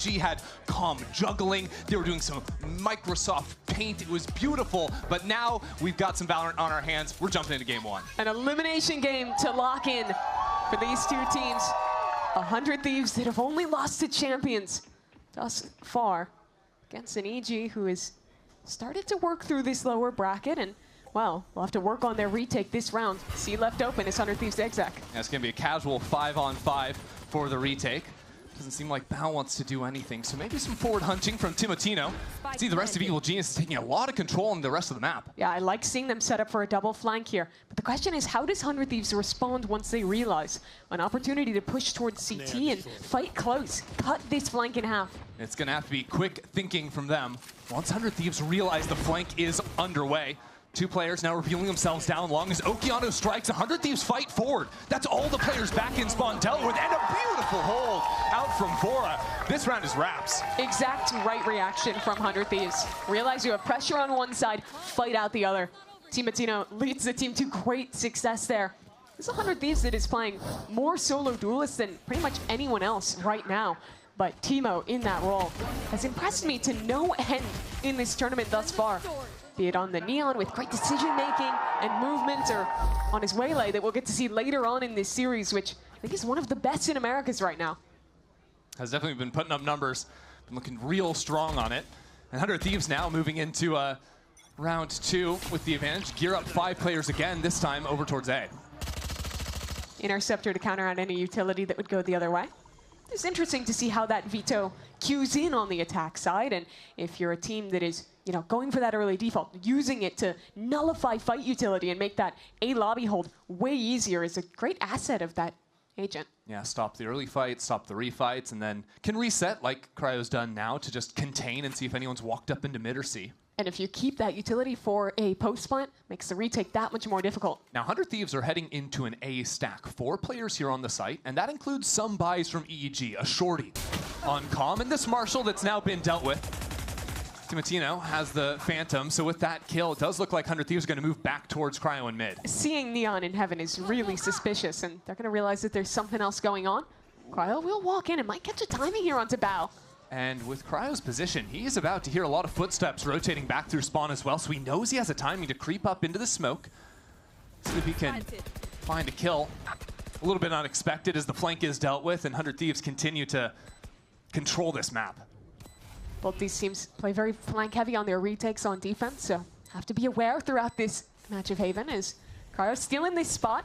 She had calm juggling. They were doing some Microsoft Paint. It was beautiful. But now we've got some Valorant on our hands. We're jumping into game one. An elimination game to lock in for these two teams. 100 Thieves that have only lost to champions thus far against an EG who has started to work through this lower bracket. And, well, we'll have to work on their retake this round. C left open is 100 Thieves Exec. Yeah, it's going to be a casual 5-on-5 for the retake. Doesn't seem like Bao wants to do anything, so maybe some forward hunting from Timotino. See, the rest of Evil Genius is taking a lot of control on the rest of the map. Yeah, I like seeing them set up for a double flank here. But the question is, how does 100 Thieves respond once they realize an opportunity to push towards CT and fight close, cut this flank in half? It's going to have to be quick thinking from them. Once 100 Thieves realize the flank is underway, two players now revealing themselves down long as Okeano strikes. 100 Thieves fight forward. That's all the players back in spawn dealt with, and a beautiful hold out from Vora. This round is wraps. Exact right reaction from 100 Thieves. Realize you have pressure on one side, fight out the other. Timotino leads the team to great success there. This is 100 Thieves that is playing more solo duelists than pretty much anyone else right now. But Timo in that role has impressed me to no end in this tournament thus far. Be it on the Neon with great decision-making and movement, or on his Waylay that we'll get to see later on in this series, which I think is one of the best in Americas right now. Has definitely been putting up numbers, been looking real strong on it. And 100 Thieves now moving into round two with the advantage. Gear up 5 players again, this time over towards A. Interceptor to counter out any utility that would go the other way. It's interesting to see how that veto cues in on the attack side, and if you're a team that is, you know, going for that early default, using it to nullify fight utility and make that A lobby hold way easier is a great asset of that agent. Yeah, stop the early fights, stop the refights, and then can reset like Cryo's done now to just contain and see if anyone's walked up into mid or C. And if you keep that utility for a post plant, makes the retake that much more difficult. Now, 100 Thieves are heading into an A stack. 4 players here on the site, and that includes some buys from EEG, a shorty on comm, and this Marshall that's now been dealt with. Timotino has the Phantom, so with that kill, it does look like 100 Thieves are going to move back towards Cryo in mid. Seeing Neon in heaven is really suspicious, and they're going to realize that there's something else going on. Cryo will walk in and might catch a timing here onto Bao. And with Cryo's position, he's about to hear a lot of footsteps rotating back through spawn as well, so he knows he has a timing to creep up into the smoke. See if he can find a kill. A little bit unexpected as the flank is dealt with, and 100 Thieves continue to control this map. Both these teams play very flank heavy on their retakes on defense, so have to be aware throughout this match of Haven as Cryo stealing this spot.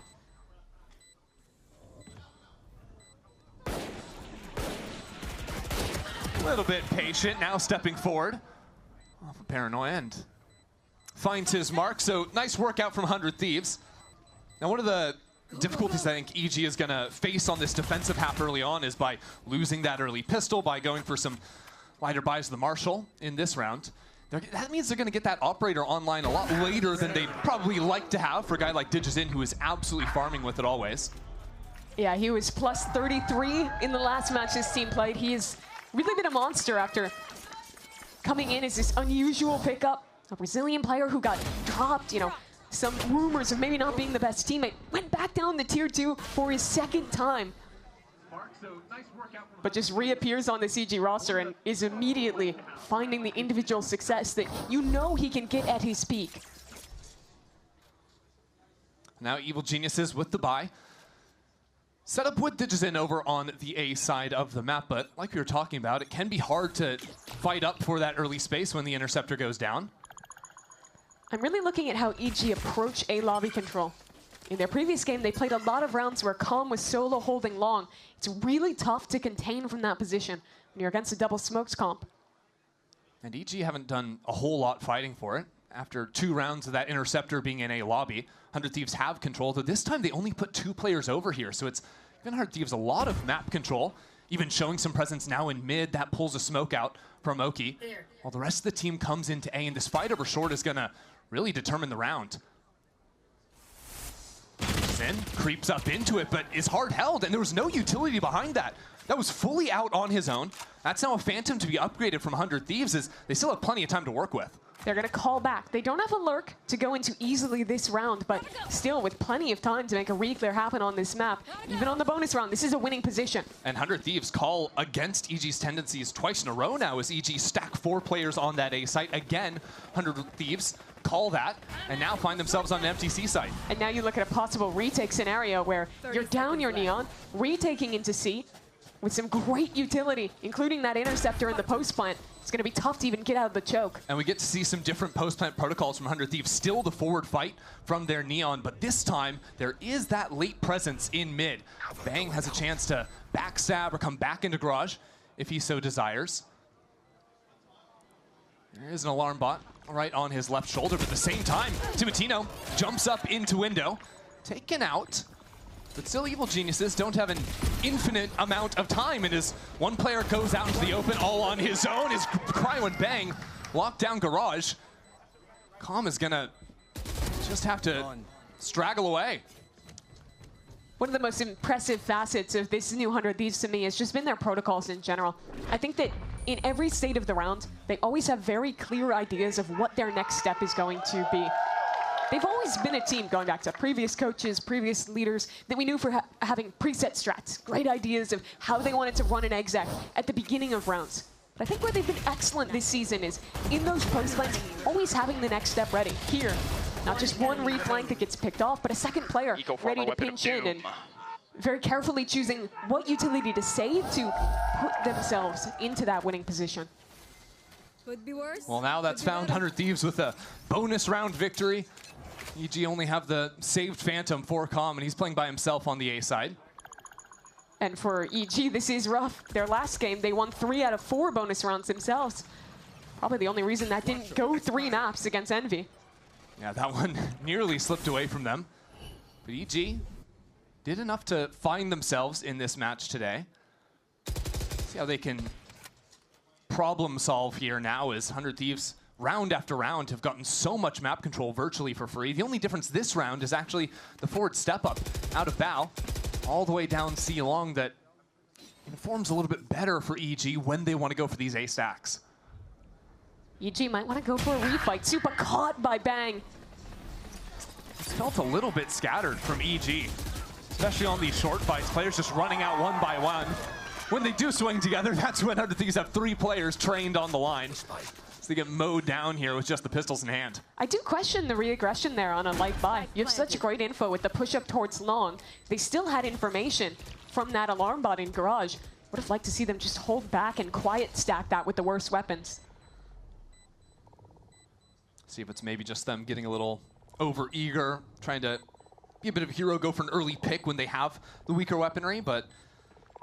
A little bit patient, now stepping forward. Off a paranoia and finds his mark, so nice workout from 100 Thieves. Now, one of the difficulties I think EG is going to face on this defensive half early on is by losing that early pistol, by going for some lighter buys of the Marshall in this round. That means they're going to get that operator online a lot later than they'd probably like to have for a guy like Digizin, who is absolutely farming with it always. Yeah, he was plus 33 in the last match this team played. He has really been a monster after coming in as this unusual pickup. A Brazilian player who got dropped, you know, some rumors of maybe not being the best teammate. Went back down to tier 2 for his second time. But just reappears on the CG roster and is immediately finding the individual success that you know he can get at his peak. Now Evil Geniuses with the buy. Set up with Digizin over on the A side of the map, but like we were talking about, it can be hard to fight up for that early space when the Interceptor goes down. I'm really looking at how EG approach A lobby control. In their previous game, they played a lot of rounds where Calm was solo holding long. It's really tough to contain from that position when you're against a double smokes comp. And EG haven't done a whole lot fighting for it. After 2 rounds of that Interceptor being in A lobby, 100 Thieves have control, though this time they only put 2 players over here, so it's given 100 Thieves a lot of map control, even showing some presence now in mid. That pulls a smoke out from Oki, while the rest of the team comes into A, and this fight over short is going to really determine the round. Zen creeps up into it, but is hard held, and there was no utility behind that. That was fully out on his own. That's now a Phantom to be upgraded from 100 Thieves, as they still have plenty of time to work with. They're going to call back. They don't have a lurk to go into easily this round, but still with plenty of time to make a re-clear happen on this map. Even on the bonus round, this is a winning position. And 100 Thieves call against EG's tendencies twice in a row now as EG stack 4 players on that A site. Again, 100 Thieves call that and now find themselves on an empty C site. And now you look at a possible retake scenario where you're down your Neon, retaking into C with some great utility, including that interceptor in the post plant. It's going to be tough to even get out of the choke. And we get to see some different post-plant protocols from 100 Thieves. Still the forward fight from their Neon, but this time there is that late presence in mid. Bang has a chance to backstab or come back into Garage if he so desires. There is an alarm bot right on his left shoulder, but at the same time, Timotino jumps up into window, taken out. But still, Evil Geniuses don't have an infinite amount of time, and as one player goes out into the open all on his own, as Cryo and Bang lock down Garage, Calm is gonna just have to straggle away. One of the most impressive facets of this new 100 Thieves to me has just been their protocols in general. I think that in every state of the round, they always have very clear ideas of what their next step is going to be. They've always been a team, going back to previous coaches, previous leaders, that we knew for having preset strats, great ideas of how they wanted to run an exec at the beginning of rounds. But I think where they've been excellent this season is in those post lanes, always having the next step ready. Here, not just one reflank that gets picked off, but a second player ready to pinch in and very carefully choosing what utility to save to put themselves into that winning position. Could be worse. Well, now that's found 100 Thieves with a bonus round victory. EG only have the saved Phantom for Calm, and he's playing by himself on the A side. And for EG, this is rough. Their last game, they won 3 out of 4 bonus rounds themselves. Probably the only reason that didn't go 3 maps against Envy. Yeah, that one nearly slipped away from them. But EG did enough to find themselves in this match today. See how they can problem solve here now as 100 Thieves round after round have gotten so much map control virtually for free. The only difference this round is actually the forward step up out of Bow all the way down C long that informs a little bit better for EG when they want to go for these A stacks. EG might want to go for a refight. Super caught by Bang. It's felt a little bit scattered from EG, especially on these short fights. Players just running out one by one. When they do swing together, that's when 100 Thieves have 3 players trained on the line. So they get mowed down here with just the pistols in hand. I do question the re-aggression there on a light buy. You have such great info with the push-up towards long. They still had information from that alarm bot in Garage. Would have liked to see them just hold back and quiet stack that with the worst weapons. See if it's maybe just them getting a little over-eager, trying to be a bit of a hero, go for an early pick when they have the weaker weaponry, but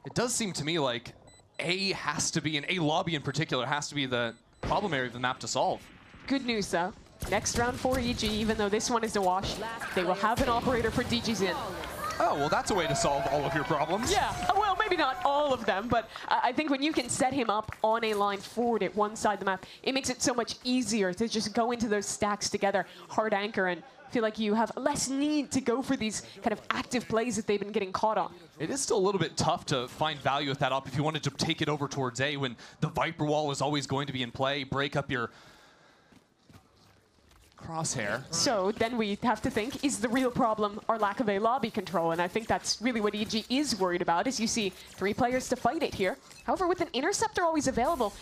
it does seem to me like A has to be, and A lobby in particular, has to be the problem area of the map to solve. Good news though. Next round for EG, even though this one is a wash, they will have an operator for DG's in. Oh, well, that's a way to solve all of your problems. Yeah, well, maybe not all of them, but I think when you can set him up on a line forward at one side of the map, it makes it so much easier to just go into those stacks together, hard anchor, and feel like you have less need to go for these kind of active plays that they've been getting caught on. It is still a little bit tough to find value with that up if you wanted to take it over towards A when the Viper wall is always going to be in play, break up your crosshair. So then we have to think, is the real problem our lack of a lobby control? And I think that's really what EG is worried about, is you see 3 players to fight it here. However, with an interceptor always available,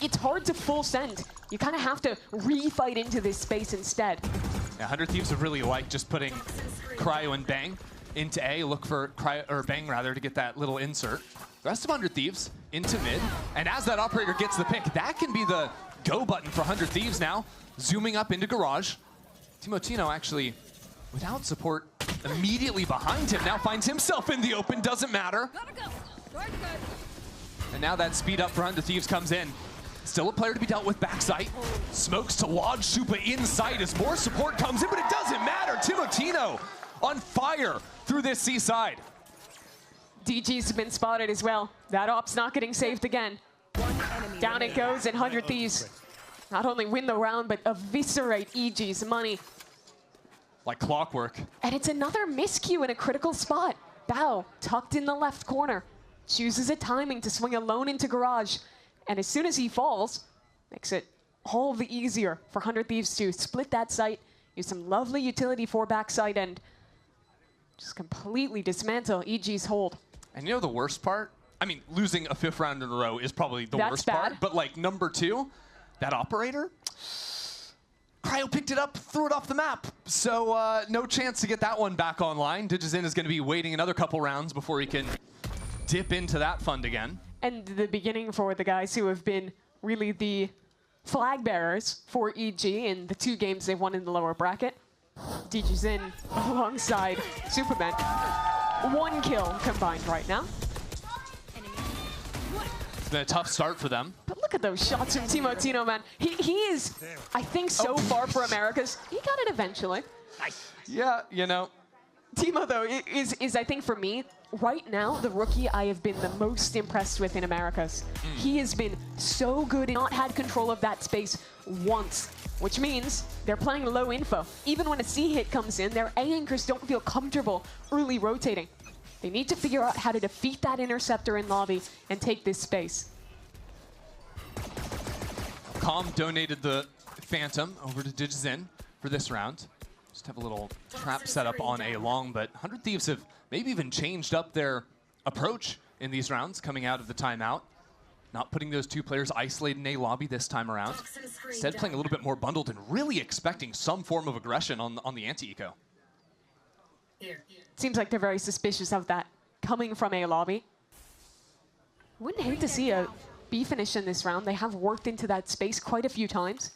it's hard to full send. You kind of have to refight into this space instead. Yeah, 100 Thieves would really like just putting Cryo and Bang into A, look for Cryo, or Bang rather, to get that little insert. The rest of 100 Thieves into mid, and as that operator gets the pick, that can be the go button for 100 Thieves now. Zooming up into Garage. Timotino actually, without support, immediately behind him, now finds himself in the open, doesn't matter. And now that speed up for 100 Thieves comes in. Still a player to be dealt with backside. Smokes to lodge Supa inside as more support comes in, but it doesn't matter. Timotino on fire through this C side. DG's been spotted as well. That op's not getting saved again. Down it goes, and 100 Thieves not only win the round, but eviscerate EG's money. Like clockwork. And it's another miscue in a critical spot. Bow, tucked in the left corner, chooses a timing to swing alone into Garage. And as soon as he falls, makes it all the easier for 100 Thieves to split that site, use some lovely utility for backside, and just completely dismantle EG's hold. And you know the worst part? I mean, losing a 5th round in a row is probably the That's worst bad. part. But like number 2, that operator, Cryo picked it up, threw it off the map. So no chance to get that one back online. Digizin is going to be waiting another couple rounds before he can dip into that fund again. And the beginning for the guys who have been really the flag bearers for EG in the 2 games they've won in the lower bracket. Digizin alongside Superman. 1 kill combined right now. It's been a tough start for them. But look at those shots from Timotino, man. He is, I think, so far for Americas. He got it eventually. Nice. Yeah, you know. Timo, though, is I think for me, right now, the rookie I have been the most impressed with in Americas. He has been so good and not had control of that space once, which means they're playing low info. Even when a C hit comes in, their A anchors don't feel comfortable early rotating. They need to figure out how to defeat that interceptor in lobby and take this space. Calm donated the Phantom over to Digizin for this round. Just have a little trap set up on A long, but 100 Thieves have maybe even changed up their approach in these rounds coming out of the timeout. Not putting those 2 players isolated in A lobby this time around. Instead playing a little bit more bundled and really expecting some form of aggression on the anti-eco. Seems like they're very suspicious of that coming from A lobby. Wouldn't hate to see a B finish in this round. They have worked into that space quite a few times.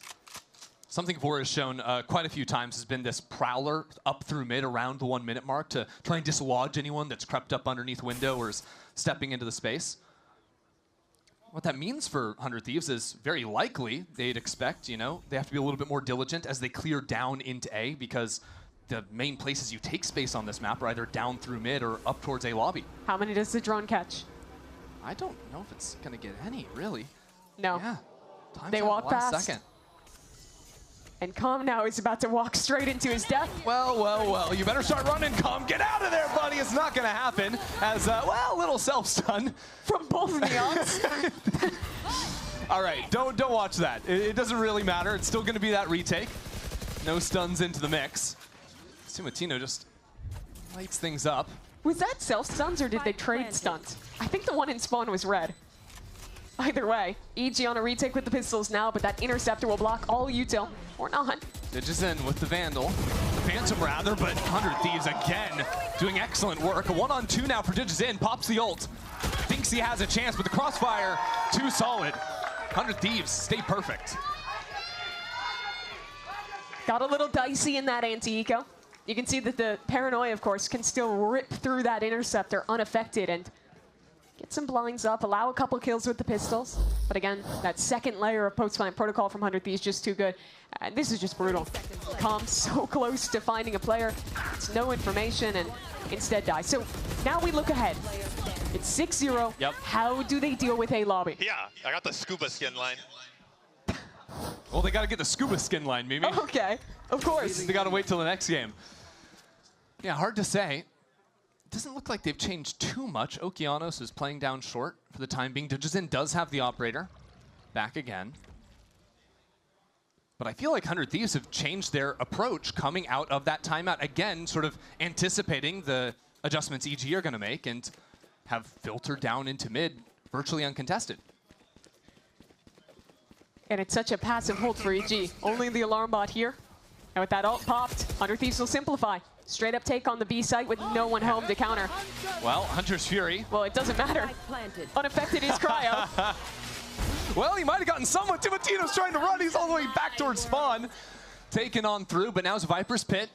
Something Vor has shown quite a few times has been this prowler up through mid around the 1 minute mark to try and dislodge anyone that's crept up underneath window or is stepping into the space. What that means for 100 Thieves is very likely they'd expect, you know, they have to be a little bit more diligent as they clear down into A because the main places you take space on this map are either down through mid or up towards A lobby. How many does the drone catch? I don't know if it's going to get any, really. No. Yeah. Time's They out walk last past. second. And Calm now is about to walk straight into his death. Well, you better start running, Calm. Get out of there, buddy. It's not going to happen as, well, a little self-stun. From both neons. All right, don't watch that. It doesn't really matter. It's still going to be that retake. No stuns into the mix. Timotino just lights things up. Was that self-stuns or did they trade stuns? I think the one in spawn was red. Either way, EG on a retake with the pistols now, but that interceptor will block all util, or not. Digizin with the Vandal. The Phantom, rather, but 100 Thieves again doing excellent work. A 1-on-2 now for Digizin. Pops the ult. Thinks he has a chance, but the crossfire, too solid. 100 Thieves stay perfect. Got a little dicey in that anti-eco. You can see that the Paranoia, of course, can still rip through that interceptor unaffected and get some blinds up, allow a couple kills with the pistols. But again, that second layer of post-plant protocol from 100 Thieves just too good. This is just brutal. Calm so close to finding a player. It's no information and instead dies. So now we look ahead. It's 6-0. Yep. How do they deal with A lobby? Yeah, I got the scuba skin line. Well, they got to get the scuba skin line, Mimi. Okay, of course. They got to wait till the next game. Yeah, hard to say. It doesn't look like they've changed too much. Okeanos is playing down short for the time being. Digizin does have the operator back again. But I feel like 100 Thieves have changed their approach coming out of that timeout. Again, sort of anticipating the adjustments EG are going to make and have filtered down into mid virtually uncontested. And it's such a passive hold for EG. Only the alarm bot here. And with that ult popped, 100 Thieves will simplify. Straight up take on the B site with no one home to counter. Well, Hunter's Fury. Well, it doesn't matter. Unaffected is Cryo. Well, he might have gotten someone. Timotino's trying to run. He's all the way back towards spawn. Taken on through, but now it's Viper's Pit.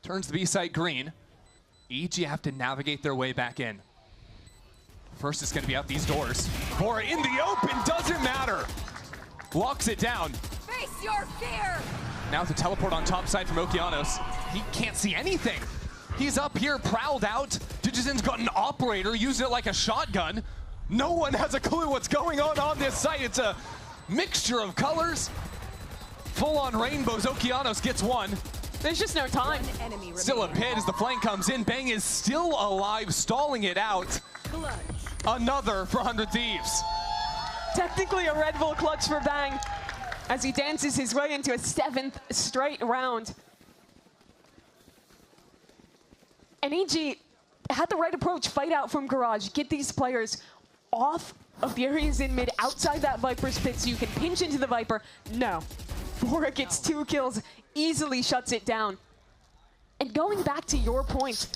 Turns the B site green. EG have to navigate their way back in. First, it's going to be out these doors. Bora in the open, doesn't matter. Locks it down. Face your fear! Now it's a teleport on top side from Okeanos. He can't see anything. He's up here, prowled out. Digizin's got an operator, using it like a shotgun. No one has a clue what's going on this site. It's a mixture of colors. Full-on rainbows. Okeanos gets one. There's just no time. Still a pit as the flank comes in. Bang is still alive, stalling it out. Another for 100 Thieves. Technically a Red Bull clutch for Bang. as he dances his way into a 7th straight round. And EG had the right approach, fight out from Garage, get these players off of the areas in mid, outside that Viper's pit so you can pinch into the Viper. No, Bora gets 2 kills, easily shuts it down. And going back to your point,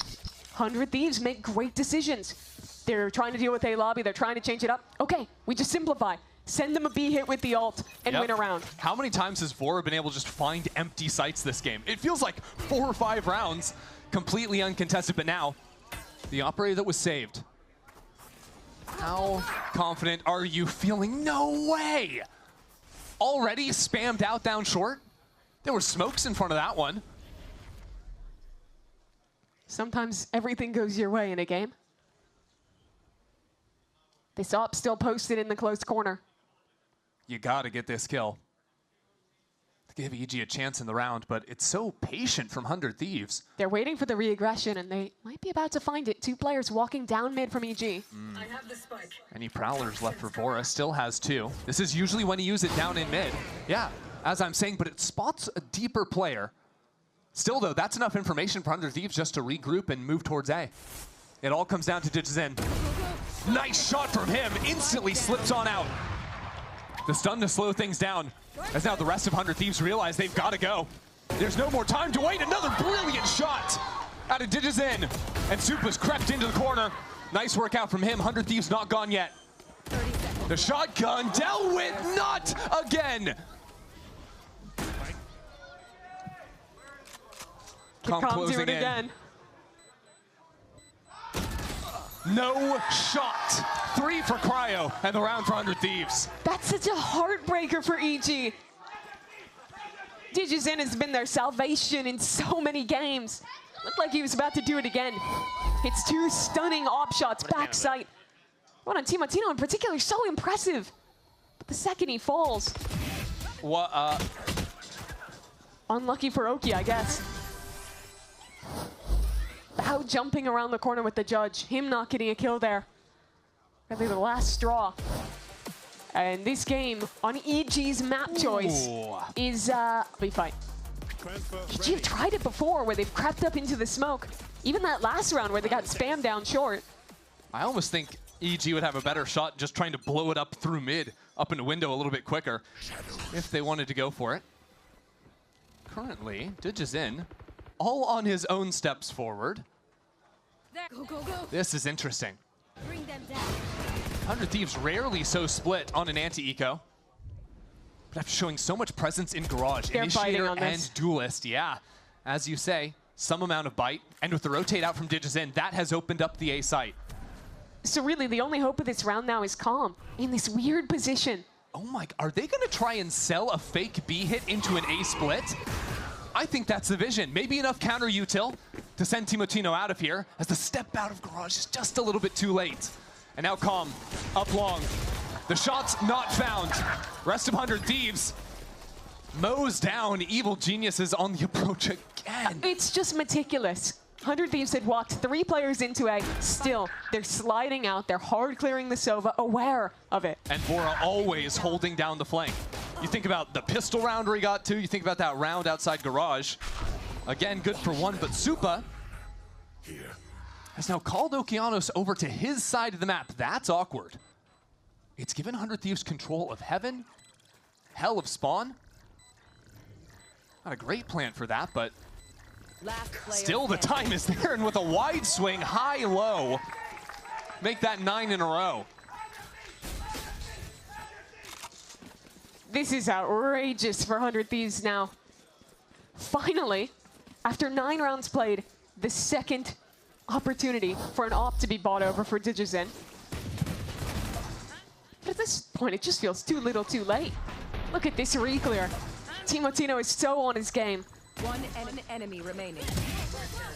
100 Thieves make great decisions. They're trying to deal with A lobby, they're trying to change it up. Okay, we just simplify. Send them a B hit with the ult and win a round. How many times has Vora been able to just find empty sites this game? It feels like 4 or 5 rounds, completely uncontested, but now, the operator that was saved. How confident are you feeling? No way! Already spammed out down short? There were smokes in front of that one. Sometimes everything goes your way in a game. This op still posted in the close corner. You gotta get this kill to give EG a chance in the round, but it's so patient from 100 Thieves. They're waiting for the re-aggression, and they might be about to find it. 2 players walking down mid from EG. I have the spike. Any Prowlers left for Vora, still has 2. This is usually when you use it down in mid. Yeah, as I'm saying, but it spots a deeper player. Still though, that's enough information for 100 Thieves just to regroup and move towards A. It all comes down to Digizin. Nice shot from him, instantly slips on out. The stun to slow things down, as now the rest of 100 Thieves realize they've got to go. There's no more time to wait. Another brilliant shot out of Digizin. And Supa's crept into the corner. Nice work out from him. 100 Thieves not gone yet. The shotgun dealt with, not again. Kickoff do it again. No shot. 3 for Cryo, and the round for 100 Thieves. That's such a heartbreaker for EG. Digizin has been their salvation in so many games. Looked like he was about to do it again. It's 2 stunning op shots, backside. One on Team Latino in particular, so impressive. But the second he falls. What? Unlucky for Oki, I guess. Bao jumping around the corner with the judge. Him not getting a kill there. Really the last straw. And this game on EG's map choice is be fine. EG have tried it before where they've crept up into the smoke. Even that last round where they got spammed down short. I almost think EG would have a better shot just trying to blow it up through mid, up into window a little bit quicker, if they wanted to go for it. Currently, Digizin all on his own steps forward. Go, go, go. This is interesting. Bring them down. 100 Thieves rarely so split on an anti-eco. But after showing so much presence in Garage, They're Initiator on and this. Duelist, yeah. As you say, some amount of bite. And with the rotate out from Digizin, that has opened up the A site. So really the only hope of this round now is Calm in this weird position. Oh my, are they gonna try and sell a fake B hit into an A split? I think that's the vision. Maybe enough counter util to send Timotino out of here, as the step out of Garage is just a little bit too late. And now Calm, up long. The shot's not found. Rest of 100 Thieves mows down Evil Geniuses on the approach again. It's just meticulous. 100 Thieves had walked 3 players into A. Still, they're sliding out. They're hard clearing the Sova, aware of it. And Vora always holding down the flank. You think about the pistol round where he got 2. You think about that round outside Garage. Again, good for 1, but Supa has now called Okeanos over to his side of the map. That's awkward. It's given 100 Thieves control of Heaven, Hell of Spawn. Not a great plan for that, but still the time is there, and with a wide swing, high-low, make that 9 in a row. This is outrageous for 100 Thieves now. Finally, after 9 rounds played, the second opportunity for an op to be bought over for Digizin. But at this point, it just feels too little too late. Look at this re-clear. Timotino is so on his game. One enemy remaining.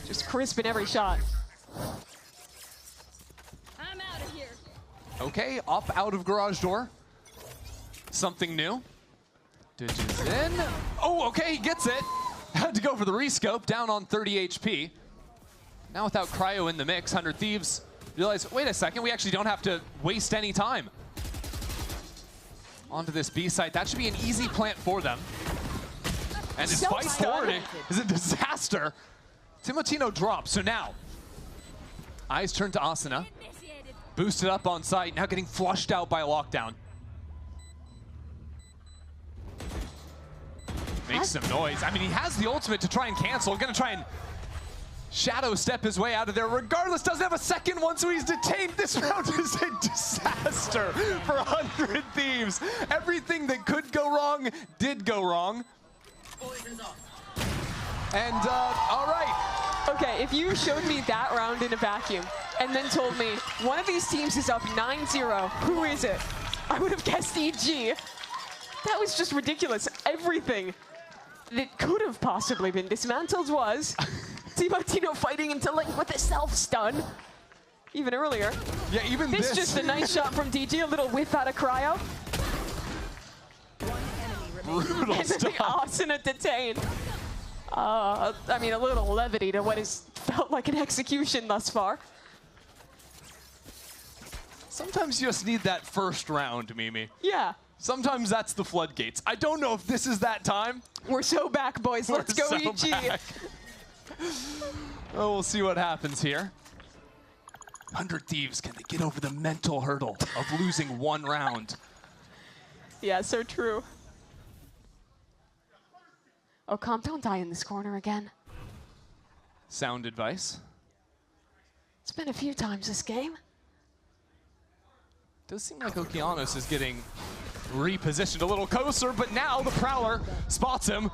Just crisp in every shot. I'm out of here. Okay, up out of Garage door. Something new. Digizin. Oh, okay, he gets it. Had to go for the rescope, down on 30 HP. Now without Cryo in the mix, 100 Thieves realize, wait a second, we actually don't have to waste any time. onto this B site. That should be an easy plant for them. And his fight forward is a disaster. Timotino drops, so now eyes turn to Asuna. Boosted up on site, now getting flushed out by a lockdown. Makes some noise. I mean, he has the ultimate to try and cancel. Gonna try and shadow step his way out of there. Regardless, doesn't have a second one, so he's detained. This round is a disaster for 100 Thieves. Everything that could go wrong did go wrong. And, all right. Okay, if you showed me that round in a vacuum and then told me one of these teams is up 9-0, who is it? I would have guessed EG. That was just ridiculous. Everything that could have possibly been dismantled was Timotino fighting into Link with a self-stun. Even earlier. Yeah, even this. Just a nice shot from DG, a little whiff out of Cryo. Brutal and then the Asuna detained. I mean, a little levity to what has felt like an execution thus far. Sometimes you just need that first round, Mimi. Yeah. Sometimes that's the floodgates. I don't know if this is that time. We're so back, boys. Let's go, EG. Oh, we'll see what happens here. 100 Thieves, can they get over the mental hurdle of losing one round? Yeah, so true. Oh, Comp, don't die in this corner again. Sound advice. It's been a few times this game. Does seem like Okeanos is getting repositioned a little closer, but now the Prowler spots him.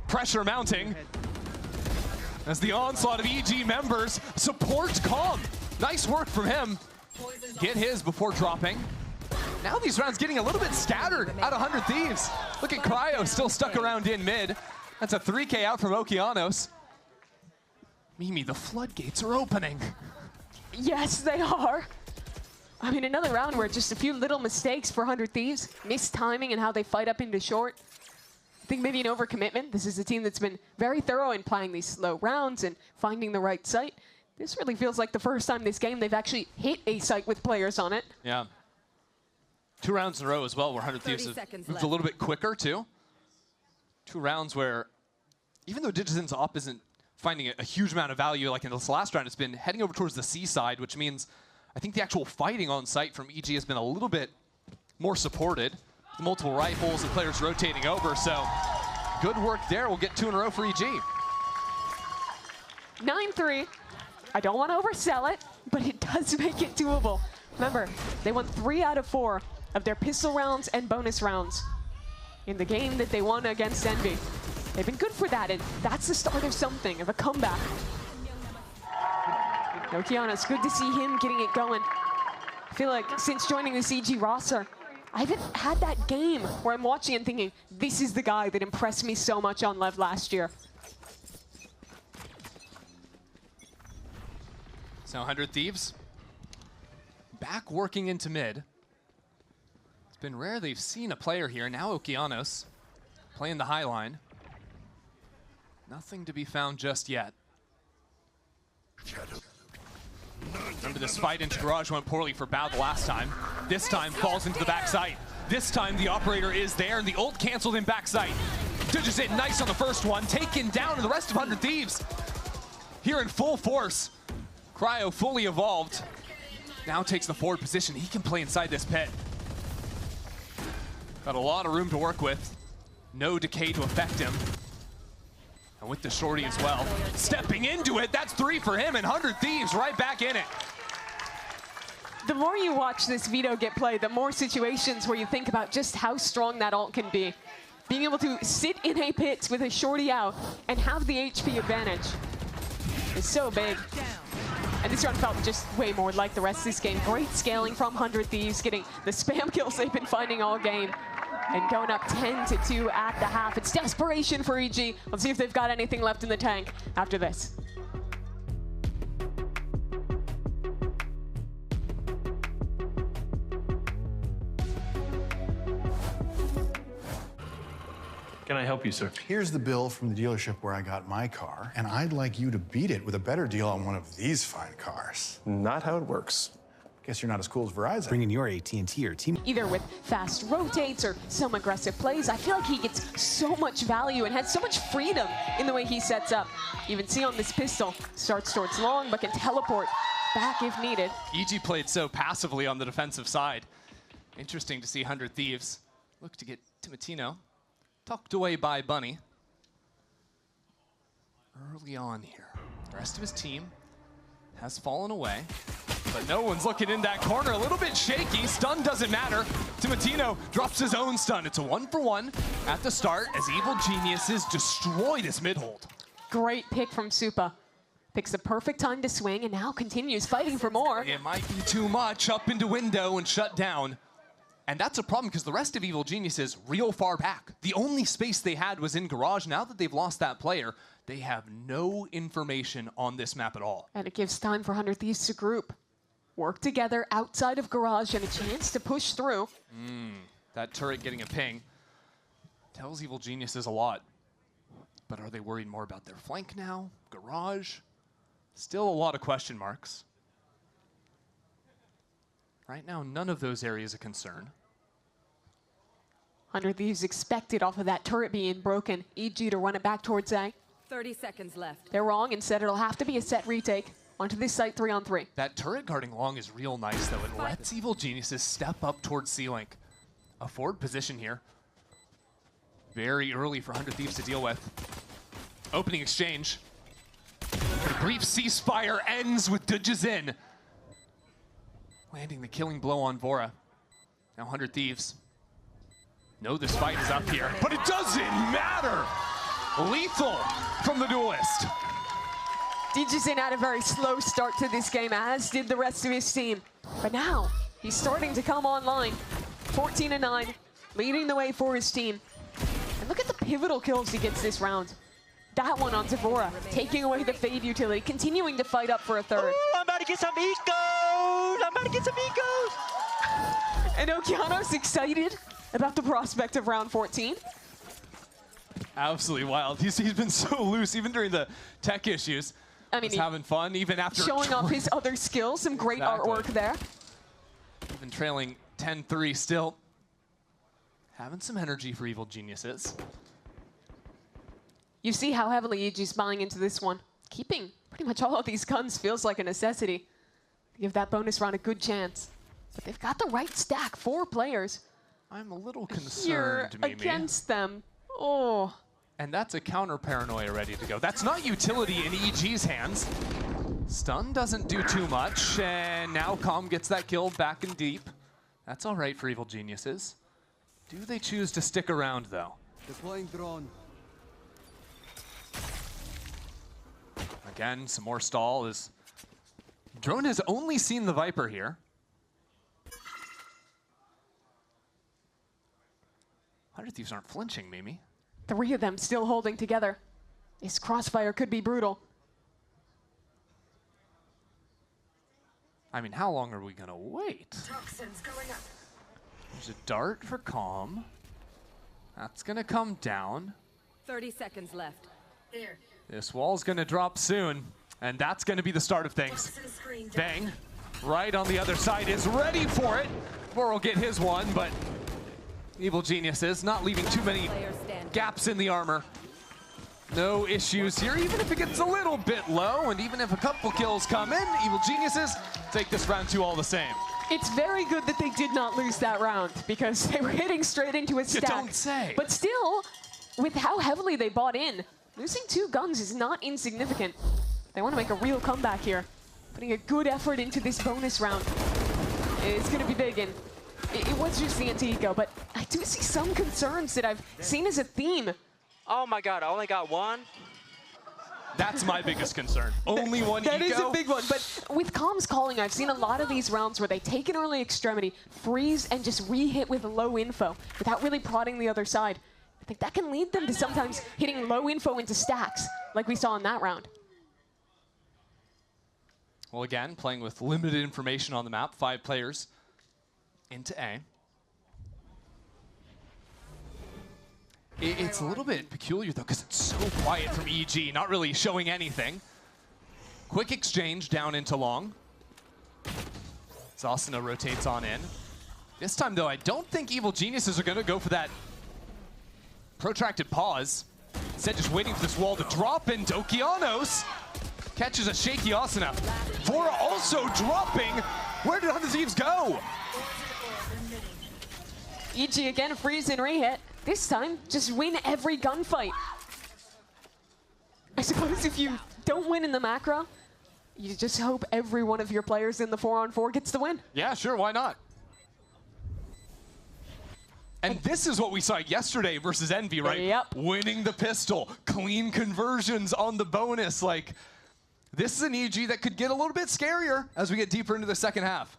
Pressure mounting as the onslaught of EG members supports Calm. Nice work from him. Get his before dropping. Now these rounds getting a little bit scattered out of 100 Thieves. Look at Cryo still stuck around in mid. That's a 3K out from Okeanos. Mimi, the floodgates are opening. Yes, they are. I mean, another round where just a few little mistakes for 100 Thieves. Missed timing and how they fight up into short. I think maybe an overcommitment. This is a team that's been very thorough in playing these slow rounds and finding the right site. This really feels like the first time this game they've actually hit a site with players on it. Yeah. 2 rounds in a row as well where 100 Thieves have moved a little bit quicker too. 2 rounds where, even though Digizen's op isn't finding a huge amount of value like in this last round, it's been heading over towards the C side, which means I think the actual fighting on site from EG has been a little bit more supported. Multiple rifles and players rotating over, so good work there. We'll get 2 in a row for EG. 9-3. I don't want to oversell it, but it does make it doable. Remember, they won 3 out of 4 of their pistol rounds and bonus rounds in the game that they won against Envy. They've been good for that, and that's the start of something, of a comeback. Okeanos, good to see him getting it going. I feel like since joining the CG roster, I haven't had that game where I'm watching and thinking, this is the guy that impressed me so much on Lev last year. So 100 Thieves back working into mid. It's been rare they've seen a player here. Now Okeanos playing the high line. Nothing to be found just yet. Remember, this fight into garage went poorly for Bao the last time. This time falls into the backside. This time the operator is there and the ult canceled in backside. Dodges it nice on the first one, taken down, and the rest of 100 Thieves here in full force. Cryo fully evolved. Now takes the forward position. He can play inside this pit. Got a lot of room to work with. No decay to affect him. And with the shorty as well. Stepping into it, that's 3 for him, and 100 Thieves right back in it. The more you watch this Vito get played, the more situations where you think about just how strong that ult can be. Being able to sit in a pit with a shorty out and have the HP advantage is so big. And this round felt just way more like the rest of this game. Great scaling from 100 Thieves, getting the spam kills they've been finding all game. And going up 10-2 at the half. It's desperation for EG. Let's see if they've got anything left in the tank after this. Can I help you, sir? Here's the bill from the dealership where I got my car, and I'd like you to beat it with a better deal on one of these fine cars. Not how it works. Guess you're not as cool as Verizon. Bringing your AT&T or T-Mobile. Either with fast rotates or some aggressive plays, I feel like he gets so much value and has so much freedom in the way he sets up. You even see on this pistol, starts towards long, but can teleport back if needed. EG played so passively on the defensive side. Interesting to see 100 Thieves look to get Timatino tucked away by Bunny early on here. The rest of his team has fallen away, but no one's looking in that corner. A little bit shaky. Stun doesn't matter. Timatino drops his own stun. It's a 1-for-1 at the start as Evil Geniuses destroy this mid-hold. Great pick from Supa. Picks the perfect time to swing and now continues fighting for more. It might be too much. Up into window and shut down. And that's a problem because the rest of Evil Geniuses real far back. The only space they had was in Garage. Now that they've lost that player, they have no information on this map at all. And it gives time for 100 Thieves to group. Work together outside of Garage and a chance to push through. That turret getting a ping tells Evil Geniuses a lot. But are they worried more about their flank now? Garage? Still a lot of question marks. Right now, none of those areas a concern. 100 Thieves expected off of that turret being broken. EG to run it back towards A. 30 seconds left. They're wrong and said it'll have to be a set retake. Onto this site 3-on-3. That turret guarding long is real nice, though. It lets Evil Geniuses step up towards C-Link. A forward position here. Very early for 100 Thieves to deal with. Opening exchange. The brief ceasefire ends with Dudges in. Landing the killing blow on Vora. Now 100 Thieves know this fight is up here, but it doesn't matter! Lethal from the duelist. Dudges had a very slow start to this game, as did the rest of his team. But now, he's starting to come online. 14-9, leading the way for his team. And look at the pivotal kills he gets this round. That one on Vora, taking away the Fade utility, continuing to fight up for a third. Ooh, I'm about to get some ecos! I'm about to get some ecos! And Okeano's excited about the prospect of round 14. Absolutely wild. He's been so loose, even during the tech issues. I mean, he's having fun, even after showing off his other skills. Some great artwork there. Even trailing 10-3 still. Having some energy for Evil Geniuses. You see how heavily EG's buying into this one. Keeping pretty much all of these guns feels like a necessity. Give that bonus round a good chance. But they've got the right stack, 4 players. I'm a little Here concerned, Mimi. against them. Oh. And that's a counter paranoia ready to go. That's not utility in EG's hands. Stun doesn't do too much, and now Calm gets that kill back in deep. That's all right for Evil Geniuses. Do they choose to stick around, though? Deploying drone. Again, some more stall as Drone has only seen the Viper here. 100 Thieves aren't flinching, Mimi. 3 of them still holding together. This crossfire could be brutal. I mean, how long are we gonna wait? Toxins going up. There's a dart for Calm. That's gonna come down. 30 seconds left. There. This wall's gonna drop soon, and that's gonna be the start of things. Bang, right on the other side is ready for it. Vora will get his one, but Evil Geniuses not leaving too many gaps in the armor. No issues here, even if it gets a little bit low, and even if a couple kills come in, Evil Geniuses take this round 2 all the same. It's very good that they did not lose that round, because they were hitting straight into a stack. You don't say. But still, with how heavily they bought in, losing 2 guns is not insignificant. They want to make a real comeback here. Putting a good effort into this bonus round. It's going to be big, and it was just the anti-eco, but I do see some concerns that I've seen as a theme. Oh my god, I only got 1? That's my biggest concern. Only 1 eco? That is a big one, but with Calm's calling, I've seen a lot of these rounds where they take an early extremity, freeze, and just re-hit with low info without really prodding the other side. I think that can lead them to sometimes hitting low info into stacks, like we saw in that round. Well, again, playing with limited information on the map, 5 players into A. It's a little bit peculiar, though, because it's so quiet from EG, not really showing anything. Quick exchange down into long. Asuna rotates on in. This time, though, I don't think Evil Geniuses are going to go for that protracted pause. Instead, just waiting for this wall to drop, and Okeanos catches a shaky Asuna. Vora also dropping. Where did 100 Thieves go? EG again, freeze and rehit. This time, just win every gunfight. I suppose if you don't win in the macro, you just hope every one of your players in the 4-on-4 gets the win. Yeah, sure, why not? And this is what we saw yesterday versus Envy, right? Yep. Winning the pistol, clean conversions on the bonus. Like, this is an EG that could get a little bit scarier as we get deeper into the second half.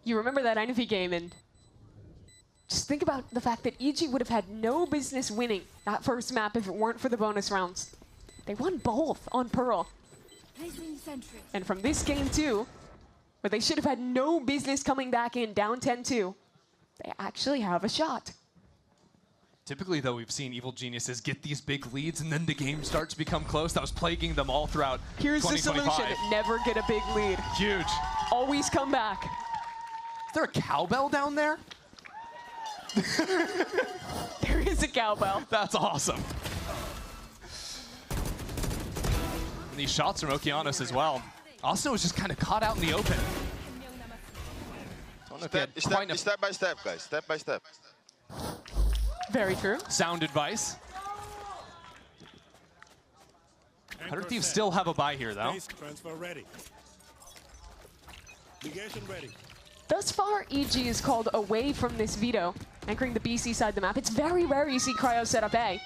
You remember that Envy game, and just think about the fact that EG would have had no business winning that first map if it weren't for the bonus rounds. They won both on Pearl. And from this game too, where they should have had no business coming back in down 10-2, they actually have a shot. Typically, though, we've seen Evil Geniuses get these big leads, and then the game starts to become close. That was plaguing them all throughout Here's the 2025. solution. Never get a big lead. Huge. Always come back. Is there a cowbell down there? There is a cowbell. That's awesome. And these shots from Okeanos as well. Asuna was just kind of caught out in the open. Step by step, guys. Step by step. Very true. Sound advice. 100 Thieves still have a bye here, though. Transfer ready. Negation ready. Thus far, EG is called away from this veto, anchoring the BC side of the map. It's very rare you see Cryo set up A.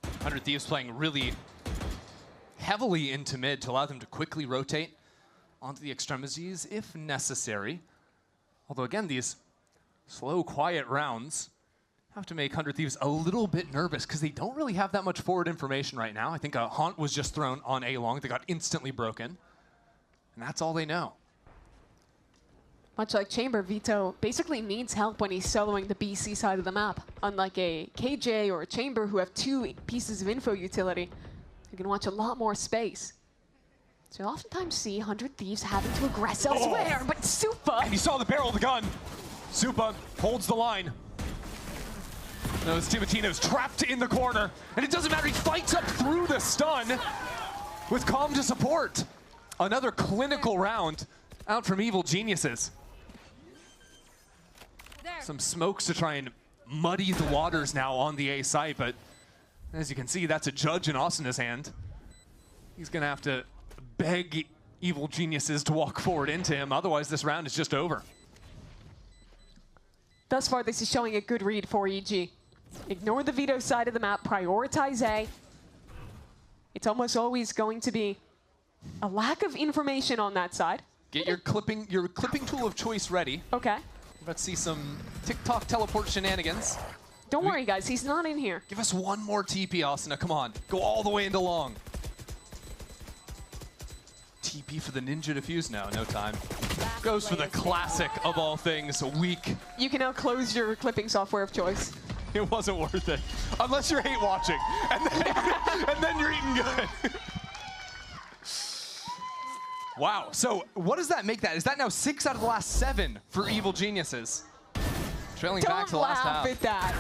100 Thieves playing really heavily into mid to allow them to quickly rotate onto the extremities if necessary. Although, again, these slow, quiet rounds have to make 100 Thieves a little bit nervous because they don't really have that much forward information right now. I think a haunt was just thrown on A long. They got instantly broken. And that's all they know. Much like Chamber, Vito basically needs help when he's soloing the BC side of the map. Unlike a KJ or a Chamber who have two pieces of info utility, you can watch a lot more space. So you oftentimes see 100 Thieves having to aggress elsewhere, but Supa... And you saw the barrel of the gun. Supa holds the line. Those Timatino's trapped in the corner, and it doesn't matter, he fights up through the stun with Calm to support. Another clinical round out from Evil Geniuses. Some smokes to try and muddy the waters now on the A site, but as you can see, that's a judge in Asuna's hand. He's gonna have to beg Evil Geniuses to walk forward into him, otherwise this round is just over. Thus far, this is showing a good read for EG. Ignore the veto side of the map, prioritize A. It's almost always going to be a lack of information on that side. Get your clipping tool of choice ready. Okay. Let's see some TikTok teleport shenanigans. Don't worry, guys. He's not in here. Give us one more TP, Asuna. Come on. Go all the way into long. TP for the Ninja Defuse? No, no time. Goes for the classic of all things, weak. You can now close your clipping software of choice. It wasn't worth it. Unless you're hate watching. And then you're eating good. Wow, so what does that make that? Is that now 6 out of the last 7 for Evil Geniuses? Trailing back to the last half. Don't laugh at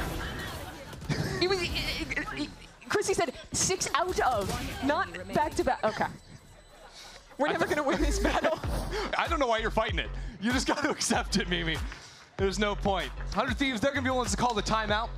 that. It was, Chrissy said 6 out of, not back to back. Okay. We're never gonna win this battle. I don't know why you're fighting it. You just got to accept it, Mimi. There's no point. 100 Thieves, they're gonna be the ones to call the timeout.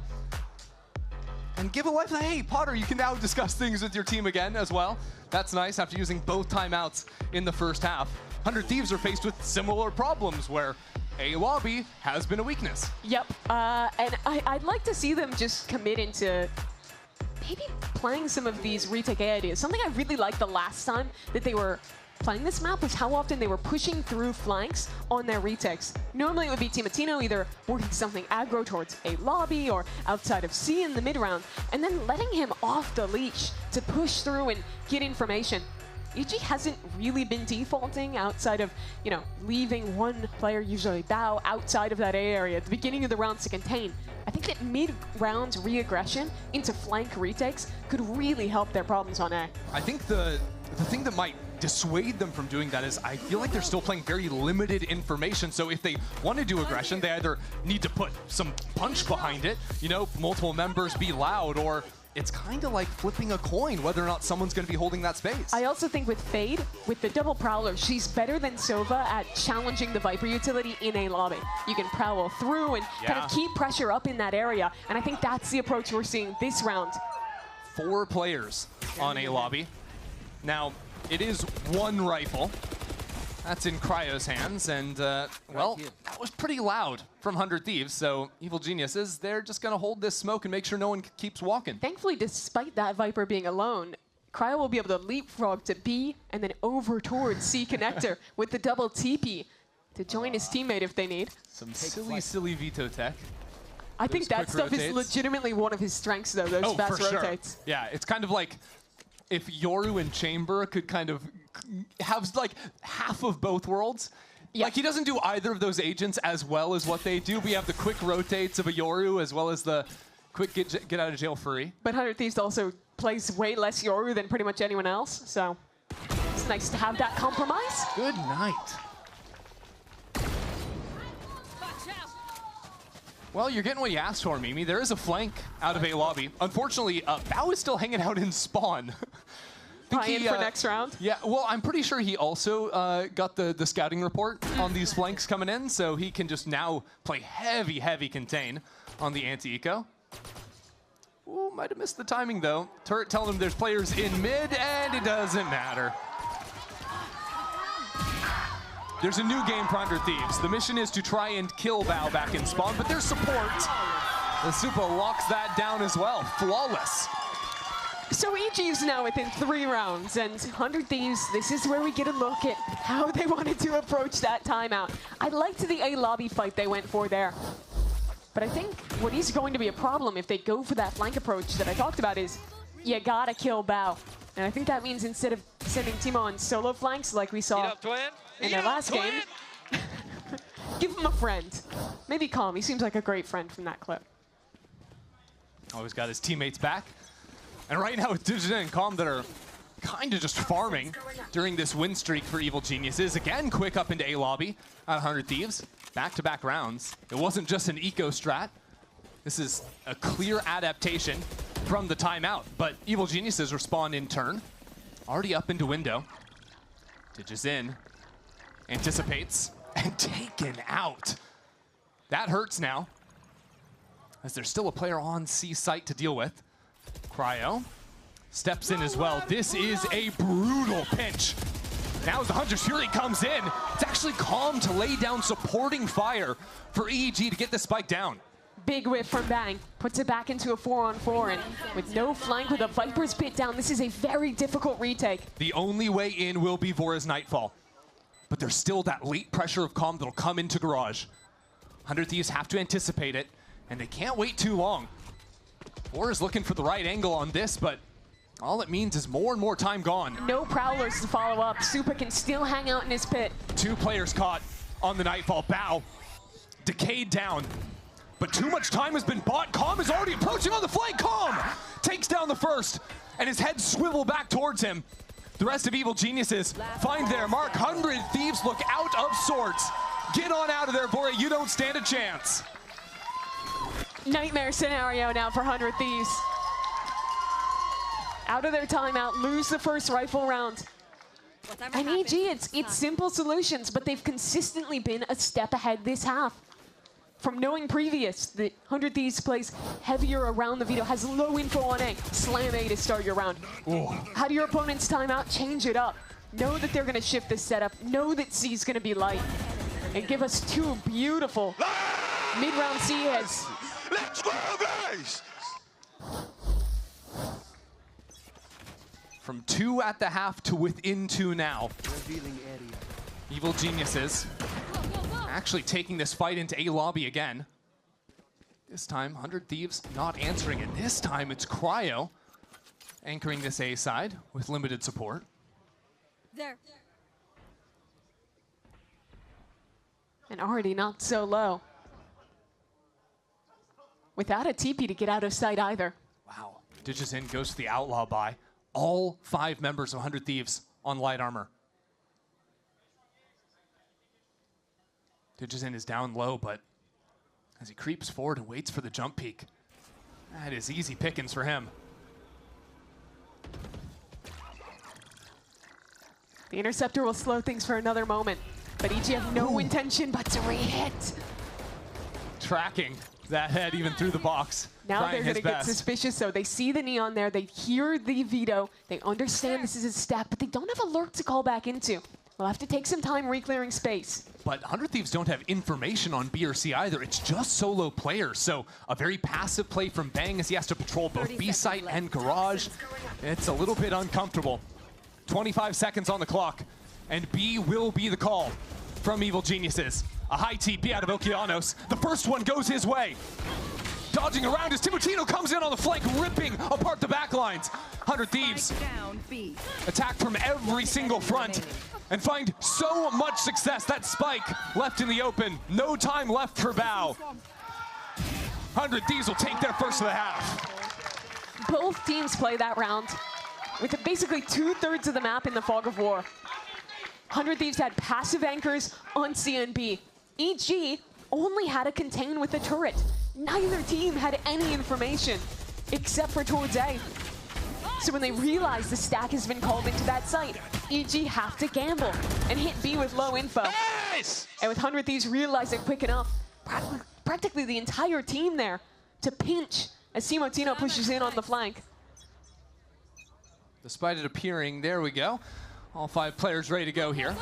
And give a life, hey, Potter, you can now discuss things with your team again as well. That's nice after using both timeouts in the first half. 100 Thieves are faced with similar problems where A lobby has been a weakness. Yep, and I'd like to see them just commit into maybe playing some of these retake A ideas. Something I really liked the last time that they were playing this map was how often they were pushing through flanks on their retakes. Normally it would be Timatino either working something aggro towards A lobby or outside of C in the mid round, and then letting him off the leash to push through and get information. EG hasn't really been defaulting outside of, you know, leaving one player, usually Bao, outside of that A area at the beginning of the rounds to contain. I think that mid-round re-aggression into flank retakes could really help their problems on A. I think the thing that might dissuade them from doing that is I feel like they're still playing very limited information. So if they want to do aggression, they either need to put some punch behind it, you know, multiple members be loud, or it's kind of like flipping a coin whether or not someone's going to be holding that space. I also think with Fade, with the double Prowler, she's better than Sova at challenging the Viper utility in a lobby. You can prowl through and kind of keep pressure up in that area, and I think that's the approach we're seeing this round. 4 players on a lobby. Now, it is 1 rifle. That's in Cryo's hands, and, well, that was pretty loud from 100 Thieves, so Evil Geniuses, they're just going to hold this smoke and make sure no one keeps walking. Thankfully, despite that Viper being alone, Cryo will be able to leapfrog to B and then over towards C connector with the double TP to join his teammate if they need. Some silly veto tech. I think that stuff is legitimately one of his strengths, though, those fast rotates. Sure. Yeah, it's kind of like if Yoru and Chamber could kind of have like half of both worlds. Yeah. Like he doesn't do either of those agents as well as what they do. We have the quick rotates of a Yoru as well as the quick get out of jail free. But 100 Thieves also plays way less Yoru than pretty much anyone else, so it's nice to have that compromise. Good night. Well, you're getting what you asked for, Mimi. There is a flank out of A lobby. Unfortunately, Bao is still hanging out in spawn. In for next round? Yeah, well, I'm pretty sure he also got the scouting report on these flanks coming in, so he can just now play heavy contain on the anti-eco. Ooh, might have missed the timing, though. Turret telling him there's players in mid, and it doesn't matter. There's a new game for 100 Thieves. The mission is to try and kill Bao back in spawn, but there's support. The Supa locks that down as well. Flawless. So EG's now within 3 rounds, and 100 Thieves, this is where we get a look at how they wanted to approach that timeout. I liked the A lobby fight they went for there. But I think what is going to be a problem if they go for that flank approach that I talked about is you gotta kill Bao. And I think that means instead of sending Timo on solo flanks like we saw in their last game, give him a friend. Maybe Calm, he seems like a great friend from that clip. Always got his teammates back. And right now it's Digital and Calm that are kind of just farming during this win streak for Evil Geniuses. Again, quick up into A lobby at 100 Thieves. Back-to-back rounds. It wasn't just an eco strat. This is a clear adaptation from the timeout. But Evil Geniuses respond in turn. Already up into window. Digis in. Anticipates. And taken out. That hurts now, as there's still a player on C site to deal with. Cryo steps in as well. This is a brutal pinch. Now as the Hunter's Fury comes in, it's actually Calm to lay down supporting fire for EEG to get the spike down. Big whiff from Bang, puts it back into a 4-on-4, and with no flank with a Viper's bit down, this is a very difficult retake. The only way in will be Vora's Nightfall, but there's still that late pressure of Calm that'll come into Garage. 100 Thieves have to anticipate it, and they can't wait too long. Vora's looking for the right angle on this, but all it means is more and more time gone. No Prowlers to follow up. Supa can still hang out in his pit. 2 players caught on the Nightfall. Bao decayed down, but too much time has been bought. Calm is already approaching on the flank. Calm takes down the first, and his head swivel back towards him. The rest of Evil Geniuses find their mark. 100 Thieves look out of sorts. Get on out of there, Vora. You don't stand a chance. Nightmare scenario now for 100 Thieves. Out of their timeout, lose the first rifle round. And EG, it's simple solutions, but they've consistently been a step ahead this half. From knowing previous, the 100 Thieves plays heavier around the veto, has low info on A, slam A to start your round. Ooh. How do your opponent's timeout? Change it up. Know that they're gonna shift this setup, know that C's gonna be light, and give us 2 beautiful mid-round C heads. Let's go, guys! From 2 at the half to within 2 now. Evil Geniuses actually taking this fight into A lobby again. This time, 100 Thieves not answering it. This time, it's Cryo anchoring this A side with limited support. There. And already not so low. Without a TP to get out of sight either. Wow. Digis in goes to the outlaw buy. All 5 members of 100 Thieves on light armor. Digizin is down low, but as he creeps forward and waits for the jump peek, that is easy pickings for him. The interceptor will slow things for another moment, but EG have no intention but to re-hit. Tracking that head even through the box. Now trying they're his going to get best. suspicious, though. They see the neon there. They hear the veto. They understand this is a step, but they don't have a lurk to call back into. We'll have to take some time re-clearing space. But 100 Thieves don't have information on B or C either. It's just solo players. So a very passive play from Bang as he has to patrol both B site and garage. It's a little bit uncomfortable. 25 seconds on the clock, and B will be the call from Evil Geniuses. A high TP out of Okeanos. The first one goes his way. Dodging around as Timotino comes in on the flank, ripping apart the backlines. 100 Thieves attack from every single front and find so much success. That spike left in the open. No time left for Bao. 100 Thieves will take their first of the half. Both teams play that round with basically 2/3 of the map in the fog of war. 100 Thieves had passive anchors on CNB. EG only had a contain with a turret. Neither team had any information except for towards A. So when they realize the stack has been called into that site, EG have to gamble and hit B with low info. Nice! And with 100 Thieves realizing quick enough, practically the entire team there to pinch as Timotino pushes in on the flank. Despite it appearing, there we go. All 5 players ready to go here.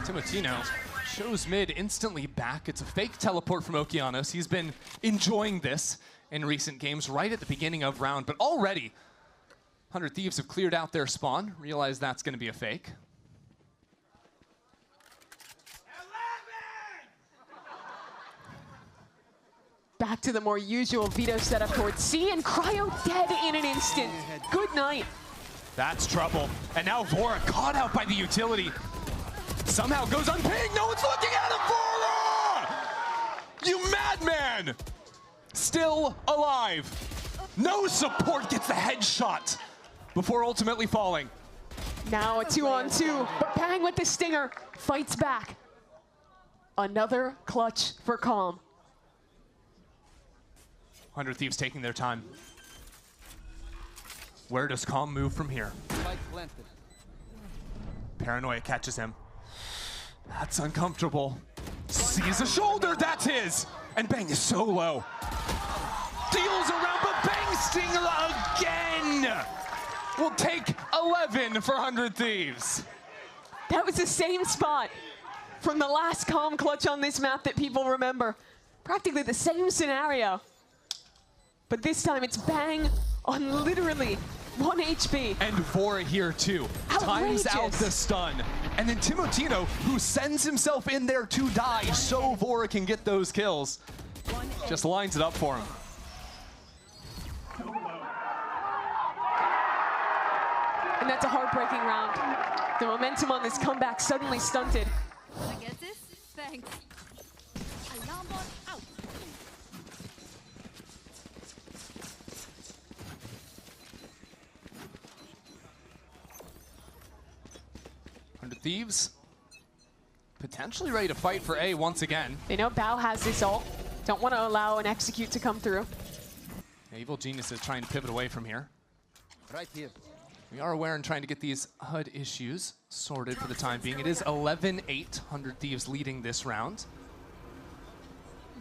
Timotino shows mid instantly back. It's a fake teleport from Okeanos. He's been enjoying this in recent games right at the beginning of round, but already 100 Thieves have cleared out their spawn, realize that's going to be a fake. Back to the more usual veto setup towards C, and Cryo dead in an instant. Good night. That's trouble. And now Vora caught out by the utility. Somehow goes unpinged. No one's looking at him. Vora! You madman! Still alive. No support, gets the headshot before ultimately falling. Now a 2-on-2, but Bang with the stinger fights back. Another clutch for Calm. 100 Thieves taking their time. Where does Calm move from here? Paranoia catches him. That's uncomfortable. Sees a shoulder, that's his! And Bang is so low. Deals around, but Bang Stinger again! Will take 11 for 100 Thieves. That was the same spot from the last Calm clutch on this map that people remember. Practically the same scenario. But this time it's Bang on literally 1 HP. And Vora here too. Outrageous. Times out the stun. And then Timotino, who sends himself in there to die so Vora can get those kills, just lines it up for him. And that's a heartbreaking round. The momentum on this comeback suddenly stunted. Wanna get this? Thanks. Alarm bot out. Thieves potentially ready to fight for A once again. They know Bao has this ult. Don't want to allow an execute to come through. Evil Genius is trying to pivot away from here. Right here. We are aware and trying to get these HUD issues sorted for the time being. It is 11-8, 100 Thieves leading this round.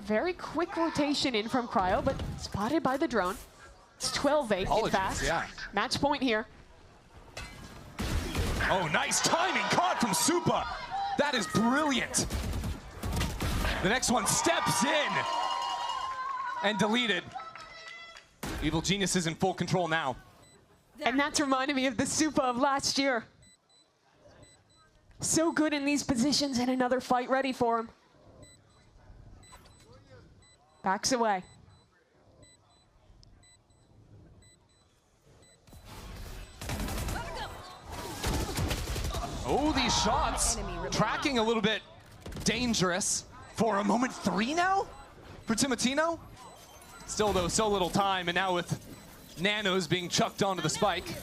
Very quick rotation in from Cryo, but spotted by the drone. It's 12-8 in fast. Yeah. Match point here. Oh, nice timing, caught from Supa. That is brilliant. The next one steps in and deleted. Evil Genius is in full control now. And that's reminded me of the Supa of last year. So good in these positions, and another fight ready for him. Backs away. Oh, these shots tracking a little bit dangerous for a moment. 3 now for Timotino. Still though, so little time, and now with nanos being chucked onto the spike,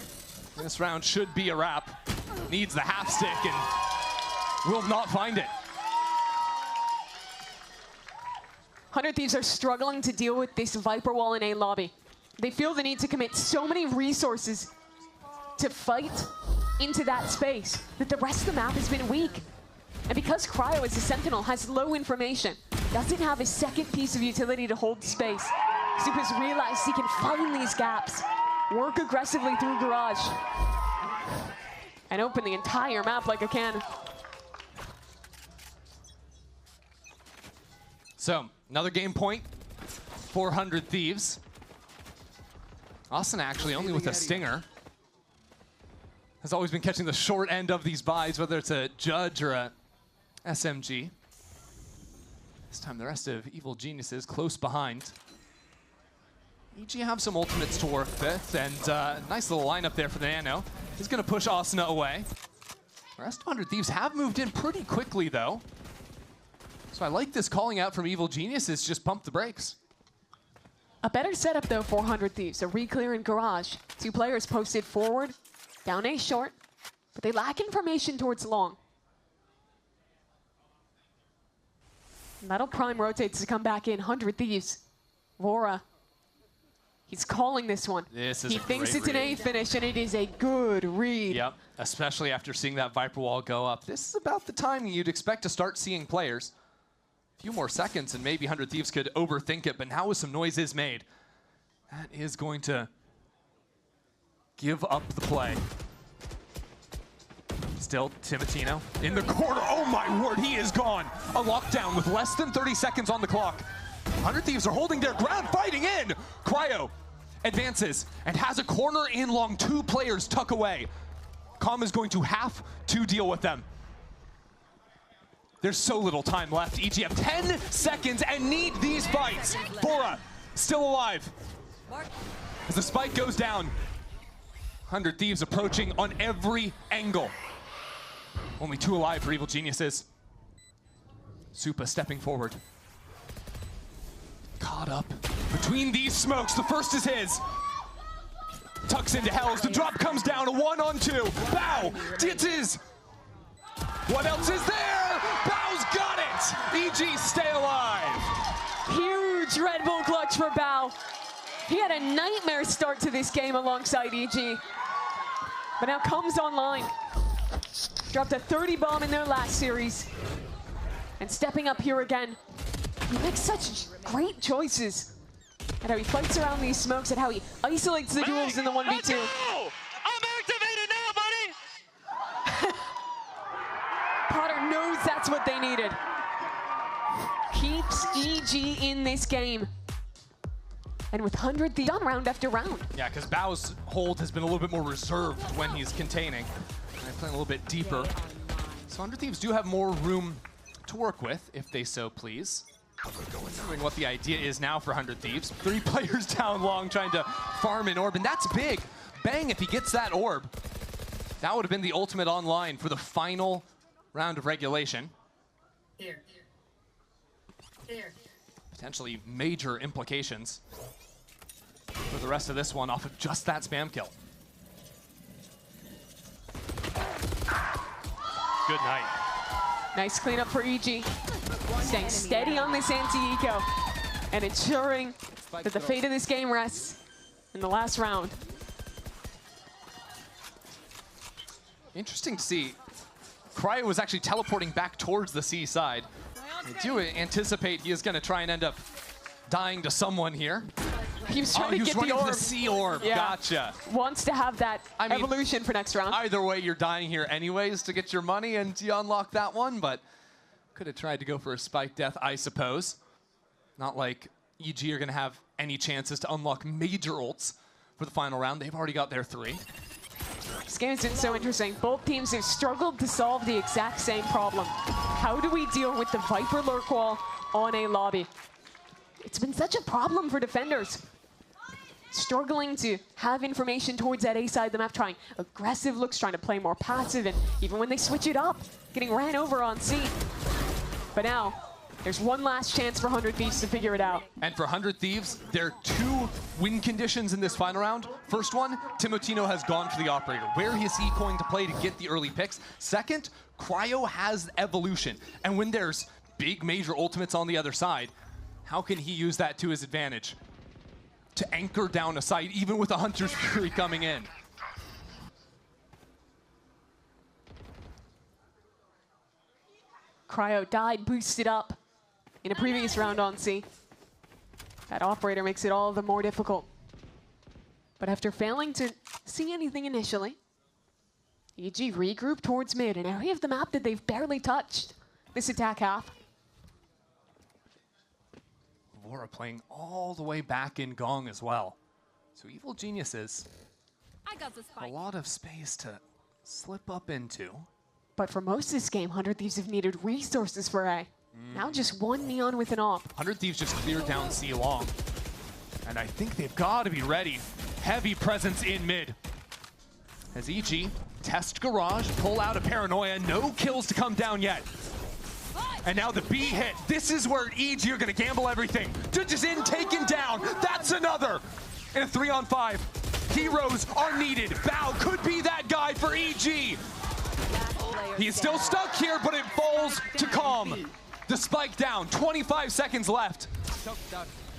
this round should be a wrap. needs the half stick and will not find it. 100 Thieves are struggling to deal with this Viper wall in A lobby. They feel the need to commit so many resources to fight into that space that the rest of the map has been weak. And because Cryo as a Sentinel has low information, doesn't have a second piece of utility to hold space, Supa's realized he can find these gaps, work aggressively through Garage, and open the entire map like a cannon. So, another game point, 400 Thieves. Austin actually only with a stinger. Has always been catching the short end of these buys, whether it's a Judge or a SMG. This time the rest of Evil Geniuses close behind. EG have some ultimates to work with, and nice little lineup there for the Nano. He's gonna push Asuna away. The rest of 100 Thieves have moved in pretty quickly though. So I like this calling out from Evil Geniuses, just pump the brakes. A better setup though for 100 Thieves, a re-clear in Garage. Two players posted forward, down A short, but they lack information towards long. Metal Prime rotates to come back in, 100 Thieves. Vora, he's calling this one. This is he a thinks great it's an A read. finish, and it is a good read. Yep, especially after seeing that Viper wall go up. This is about the time you'd expect to start seeing players. A few more seconds and maybe 100 Thieves could overthink it, but now with some noise is made, that is going to give up the play. Still, Timotino in the corner. Oh my word, he is gone. A lockdown with less than 30 seconds on the clock. 100 Thieves are holding their ground, fighting in. Cryo advances and has a corner in long. Two players tuck away. Com is going to have to deal with them. There's so little time left. EG have 10 seconds and need these fights. Bora still alive. As the spike goes down, 100 Thieves approaching on every angle. Only two alive for Evil Geniuses. Supa stepping forward. Caught up between these smokes. The first is his. Tucks into Hells. The drop comes down. A 1-on-2. Bow. It is. What else is there? Bow's got it. EG stay alive. Huge Red Bull clutch for Bao. He had a nightmare start to this game alongside EG, but now comes online. Dropped a 30 bomb in their last series, and stepping up here again. He makes such great choices at how he fights around these smokes, at how he isolates the duels in the 1v2. Let's go! I'm activated now, buddy! Potter knows that's what they needed. Keeps EG in this game. And with 100 Thieves done round after round. Yeah, because Bao's hold has been a little bit more reserved when he's containing. And they're playing a little bit deeper. So 100 Thieves do have more room to work with, if they so please. Wondering what the idea is now for 100 Thieves. 3 players down long trying to farm an orb, and that's big. Bang, if he gets that orb, that would have been the ultimate online for the final round of regulation. Here. Potentially major implications for the rest of this one off of just that spam kill. Good night. Nice cleanup for EG. Staying steady on this anti-eco and ensuring that the fate of this game rests in the last round. Interesting to see. Cryo was actually teleporting back towards the C side. I do anticipate he is going to try and end up dying to someone here. He was trying to get the orb. The C orb. Yeah. Gotcha. Wants to have that I mean, evolution for next round. Either way, you're dying here anyways to get your money and you unlock that one, but could have tried to go for a spike death, I suppose. Not like EG are going to have any chances to unlock major ults for the final round. They've already got their 3. This game has been so interesting. Both teams have struggled to solve the exact same problem. How do we deal with the Viper lurk wall on a lobby? It's been such a problem for defenders. Struggling to have information towards that A side of the map, trying aggressive looks, trying to play more passive, and even when they switch it up, getting ran over on C. But now, There's one last chance for 100 Thieves to figure it out. And for 100 Thieves, there are 2 win conditions in this final round. First one, Timotino has gone for the operator. Where is he going to play to get the early picks? Second, Cryo has evolution. And when there's big major ultimates on the other side, how can he use that to his advantage? To anchor down a site, even with a Hunter's Fury coming in. Cryo died, boosted up in a previous round on C. That operator makes it all the more difficult. But after failing to see anything initially, EG regroup towards mid, an area of the map that they've barely touched this attack half. Vora playing all the way back in Gong as well. So Evil Geniuses, I got the spike. a lot of space to slip up into. But for most of this game, 100 Thieves have needed resources for A. Now just one Neon with an AWP. 100 Thieves just cleared down C long. And I think they've got to be ready. Heavy presence in mid. As EG test garage, pull out a Paranoia. No kills to come down yet. And now the B hit. This is where EG are going to gamble everything. Judges in, taken down. That's another. In a 3-on-5. Heroes are needed. Bao could be that guy for EG. He's still stuck here, but it falls to Calm. The spike down, 25 seconds left.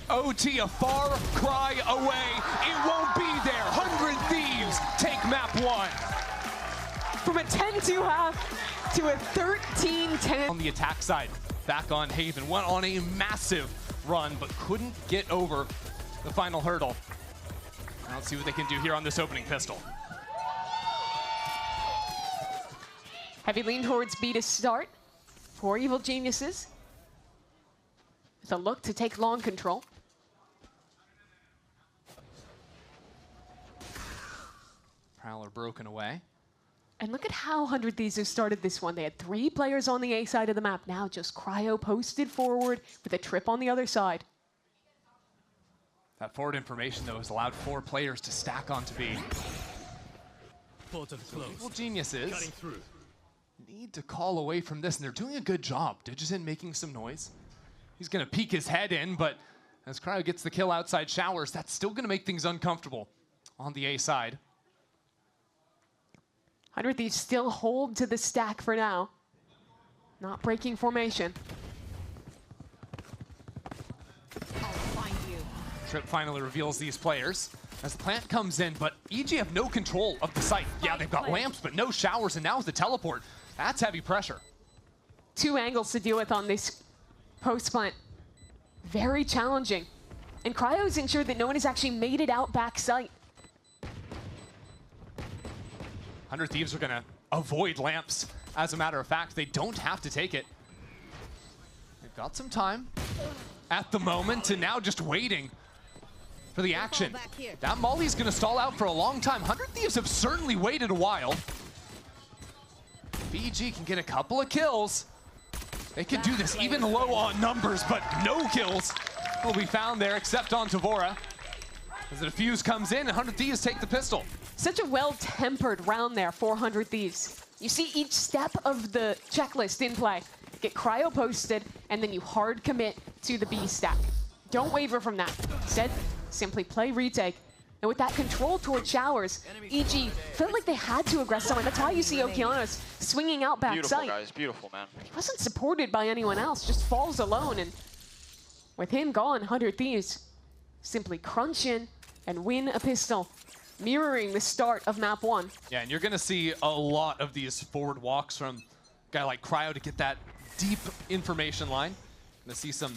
OT a far cry away. It won't be there. 100 Thieves take map 1. From a 10-2 half to a 13-10. On the attack side, back on Haven. Went on a massive run, but couldn't get over the final hurdle. Now let's see what they can do here on this opening pistol. Heavy lean towards B to start for Evil Geniuses. With a look to take long control. Prowler broken away. And look at how 100 Thieves have started this one. They had 3 players on the A side of the map. Now just Cryo posted forward with a trip on the other side. That forward information, though, has allowed 4 players to stack onto B. Evil Geniuses need to call away from this, and they're doing a good job. Digizin making some noise. He's going to peek his head in, but as Cryo gets the kill outside Showers, that's still going to make things uncomfortable on the A side. 100 Thieves still hold to the stack for now. Not breaking formation. I'll find you. Trip finally reveals these players as the plant comes in, but EG have no control of the site. Yeah, they've got lamps, but no Showers, and now with the teleport, that's heavy pressure. 2 angles to deal with on this post plant. Very challenging. And Cryo's ensured that no one has actually made it out back site. 100 Thieves are going to avoid lamps. As a matter of fact, they don't have to take it. They've got some time at the moment, and now just waiting for the action. That Molly's going to stall out for a long time. 100 Thieves have certainly waited a while. BG can get a couple of kills. They can do this even low on numbers, but no kills will be found there except on Tavora. As the defuse comes in, 100 Thieves take the pistol. Such a well-tempered round there, 400 Thieves. You see each step of the checklist in play. Get Cryo posted, and then you hard commit to the B stack. Don't waver from that. Instead, simply play retake. And with that control toward Showers, EG felt like they had to aggress someone. That's why you see Okeanos swinging out back Beautiful, sight. guys. Beautiful, man. He wasn't supported by anyone else, just falls alone. And with him gone, 100 Thieves simply crunch in and win a pistol, mirroring the start of map 1. Yeah, and you're going to see a lot of these forward walks from a guy like Cryo to get that deep information line. Going to see some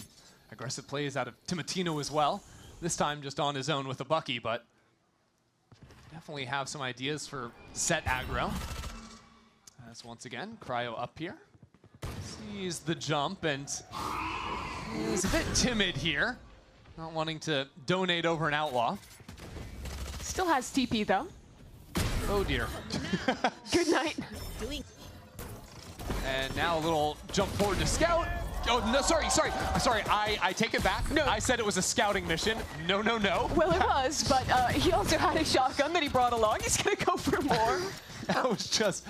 aggressive plays out of Timotino as well. This time just on his own with a Bucky, but definitely have some ideas for set aggro. As once again, Cryo up here. Sees the jump and is a bit timid here. Not wanting to donate over an outlaw. Still has TP though. Oh dear. Good night. And now a little jump forward to scout. Oh, no, sorry. I take it back. No. I said it was a scouting mission. No. Well, it was, but he also had a shotgun that he brought along. He's going to go for more. That was just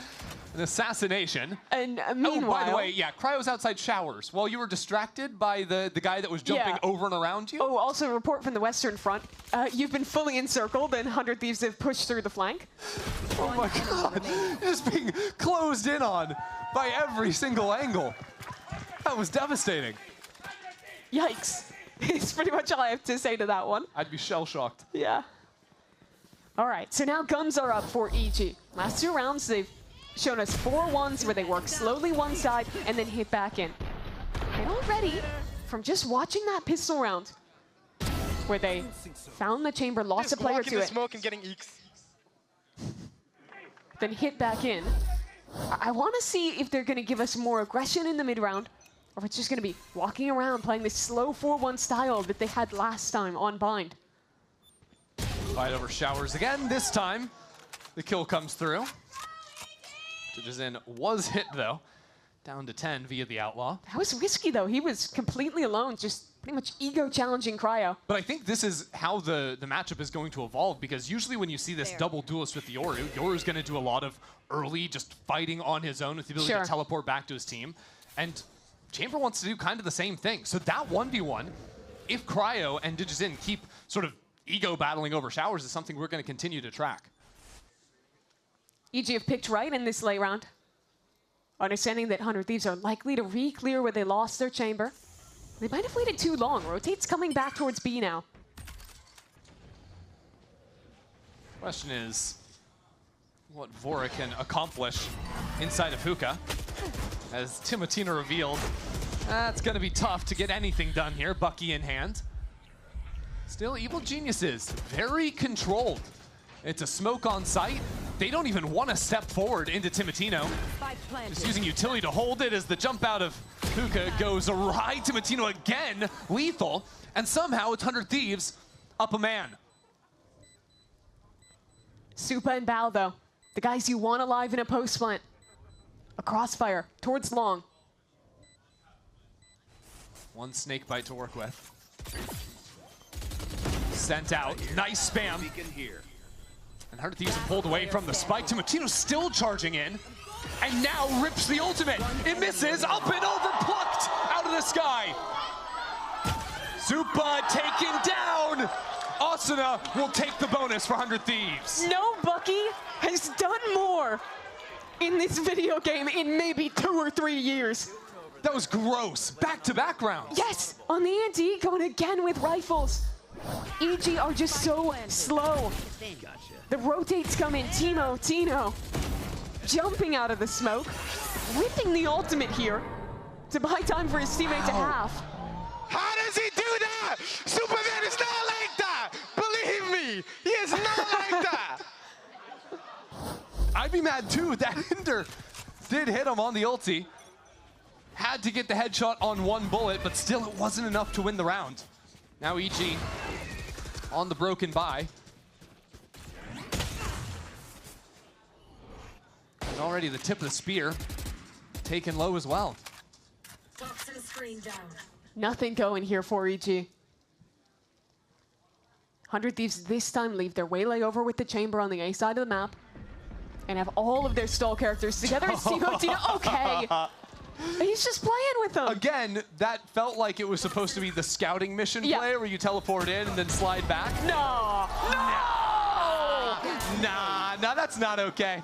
An assassination. And Oh, meanwhile... by the way, yeah, Cryo's outside showers while you were distracted by the guy that was jumping over and around you. Oh, also a report from the Western Front. You've been fully encircled, and 100 Thieves have pushed through the flank. Oh my god, just being closed in on by every single angle. That was devastating. Yikes. It's pretty much all I have to say to that one. I'd be shell-shocked. Yeah. All right, so now guns are up for EG. Last 2 rounds, they've shown us 4 ones where they work slowly one side and then hit back in. And already, from just watching that pistol round, where they found the chamber, lost a player to it, smoke and getting eeks. then hit back in. I want to see if they're going to give us more aggression in the mid-round, or if it's just going to be walking around playing this slow 4-1 style that they had last time on Bind. Fight over showers again. This time, the kill comes through. Digizin was hit, though. Down to 10 via the Outlaw. That was risky, though. He was completely alone, just pretty much ego-challenging Cryo. But I think this is how the matchup is going to evolve, because usually when you see this double duelist with the Yoru's going to do a lot of early just fighting on his own with the ability to teleport back to his team. And Chamber wants to do kind of the same thing. So that 1v1, if Cryo and Digizin keep sort of ego battling over showers, is something we're going to continue to track. EG have picked right in this late round, understanding that 100 Thieves are likely to re-clear where they lost their chamber. They might have waited too long. Rotate's coming back towards B now. Question is what Vora can accomplish inside of Hookah. As Timotina revealed, that's going to be tough to get anything done here, Bucky in hand. Still, Evil Geniuses, very controlled. It's a smoke on site. They don't even want to step forward into Timotino. Just using utility to hold it as the jump out of Hookah goes awry. Timotino again, lethal. And somehow it's 100 Thieves up a man. Supa and Bao, though, the guys you want alive in a post plant. A crossfire towards long. One snake bite to work with. Sent out, nice spam. And 100 Thieves have pulled away from the spike. Timotino still charging in. And now rips the ultimate. It misses, up and over, plucked out of the sky. Supa taken down. Asuna will take the bonus for 100 Thieves. No Bucky has done more in this video game in maybe 2 or 3 years. That was gross. Back-to-back rounds. Yes, on the ante, going again with rifles. EG are just so slow. The rotates come in, Tino, jumping out of the smoke, ripping the ultimate here to buy time for his teammate to half. How does he do that? Superman is not like that. Believe me, he is not like that. I'd be mad too. That Hinder did hit him on the ulti. Had to get the headshot on one bullet, but still it wasn't enough to win the round. Now EG on the broken buy. And already the tip of the spear taken low as well. Nothing going here for EG. 100 Thieves this time leave their waylay over with the chamber on the A side of the map and have all of their stall characters together. It's Timo. Okay. He's just playing with them. Again, that felt like it was supposed to be the scouting mission play where you teleport in and then slide back. No! Nah, that's not okay.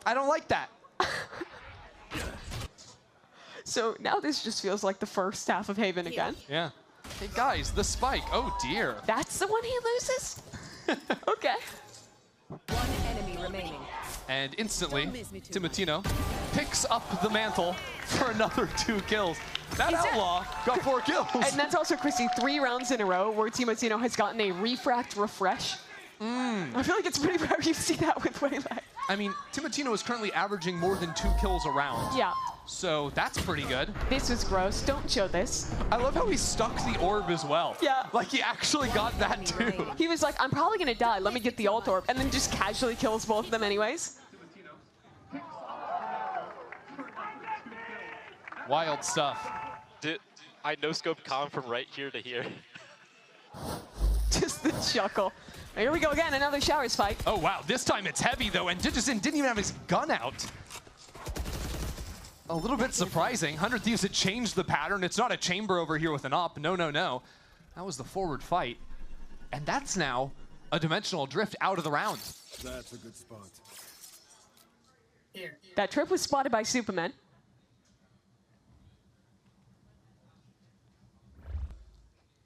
I don't like that. So now this just feels like the first half of Haven again. Yeah. Hey guys, the spike. Oh dear. That's the one he loses? Okay. One enemy remaining. And instantly, Timotino picks up the mantle for another 2 kills. That Outlaw got 4 kills. And that's also, Chrissy, 3 rounds in a row where Timotino has gotten a refract refresh. I feel like it's pretty rare you see that with Waylay. I mean, Timotino is currently averaging more than 2 kills a round. Yeah. So that's pretty good. This is gross. Don't show this. I love how he stuck the orb as well. Yeah. Like he actually got that too. He was like, I'm probably going to die. Let me get the ult orb. And then just casually kills both of them anyways. Wild stuff. I no-scope Kong from right here to here. Just the chuckle. Here we go again, another showers fight. Oh, wow. This time it's heavy, though, and Digison didn't even have his gun out. A little bit surprising. 100 Thieves had changed the pattern. It's not a chamber over here with an op. No, no, no. That was the forward fight. And that's now a dimensional drift out of the round. That's a good spot. That trip was spotted by Superman.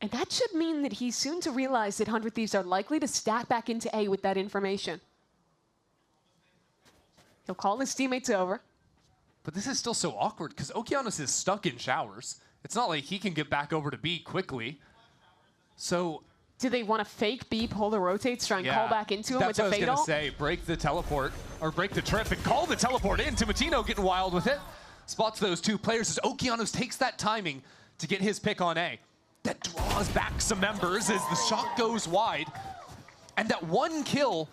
And that should mean that he's soon to realize that 100 Thieves are likely to stack back into A with that information. He'll call his teammates over. But this is still so awkward because Okeanos is stuck in showers. It's not like he can get back over to B quickly. So do they want to fake B, pull the rotates, try and call back into him with the That's what I was fatal? going to say. Break the teleport, or break the trip and call the teleport in. Timatino getting wild with it. Spots those two players as Okeanos takes that timing to get his pick on A. That draws back some members as the shot goes wide. And that one kill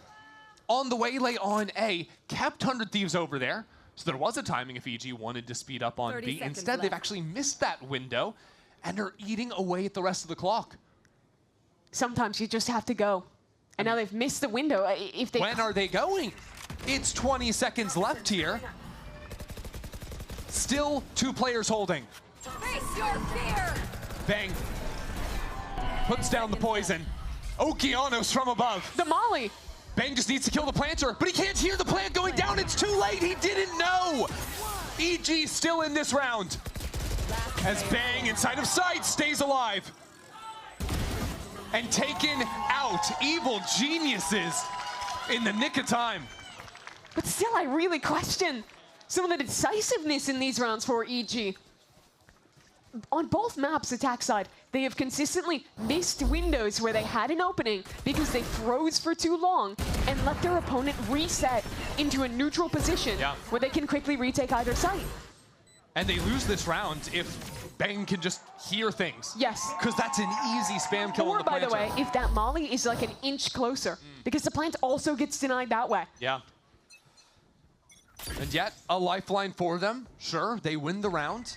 on the waylay on A kept 100 Thieves over there. So there was a timing if EG wanted to speed up on B. Instead, they've actually missed that window and are eating away at the rest of the clock. Sometimes you just have to go. And now they've missed the window. If they When are they going? It's 20 seconds left here. Still 2 players holding. Face your fear! Bang. Puts down the poison. Okeanos from above. The molly. Bang just needs to kill the planter, but he can't hear the plant going down. It's too late. He didn't know. EG still in this round. As Bang, inside of sight, stays alive. And taken out. Evil geniuses in the nick of time. But still, I really question some of the decisiveness in these rounds for EG. On both maps, attack side, they have consistently missed windows where they had an opening because they froze for too long and let their opponent reset into a neutral position where they can quickly retake either site. And they lose this round if Bang can just hear things. Yes. Because that's an easy spam kill on Or, the by planter. the way, if that molly is like an inch closer, because the plant also gets denied that way. Yeah. And yet, a lifeline for them. Sure, they win the round.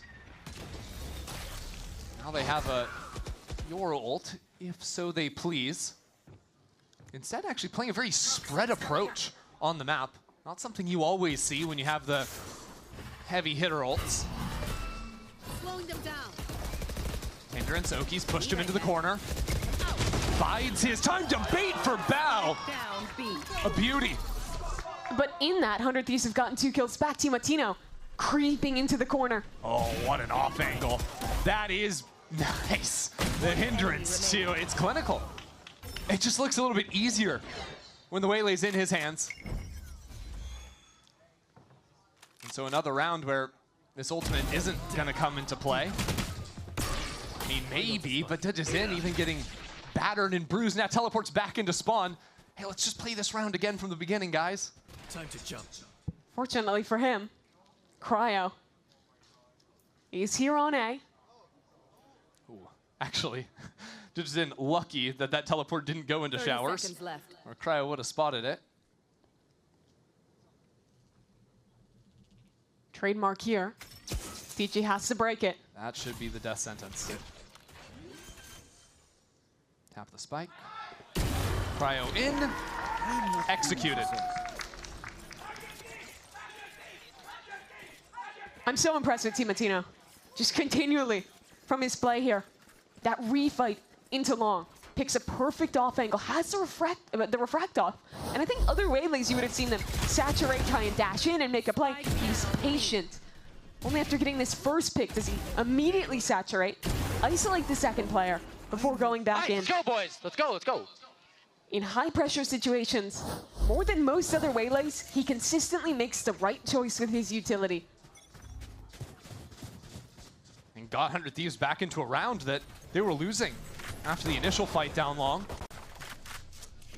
Now they have a your ult, if so they please. Instead, actually playing a very spread approach on the map. Not something you always see when you have the heavy hitter ults. Slowing them down. Hindrance, Oki's pushed him into the corner. Bides his time to bait for Bao. Down B. A beauty. But in that, 100 Thieves have gotten 2 kills back. Timatino creeping into the corner. Oh, what an off angle. That is nice. The hindrance, too. It's clinical. It just looks a little bit easier when the waylay's in his hands. And so another round where this ultimate isn't going to come into play. I mean, maybe, but Digison even getting battered and bruised. Now teleports back into spawn. Hey, let's just play this round again from the beginning, guys. Time to jump. Fortunately for him, Cryo, he's here on A. Ooh, actually, Digison lucky that that teleport didn't go into 30 showers. seconds left. Or Cryo would have spotted it. Trademark here. DG has to break it. That should be the death sentence. Tap the spike. Cryo in. Executed. I'm so impressed with Timatino. Just continually from his play here. That refight into long. Picks a perfect off angle, has the refract off. And I think other waylays you would have seen them saturate, try and dash in and make a play. He's patient. Only after getting this first pick does he immediately saturate, isolate the second player before going back in. Let's go, boys. Let's go, let's go. In high pressure situations, more than most other waylays, he consistently makes the right choice with his utility. And got 100 Thieves back into a round that they were losing after the initial fight down long.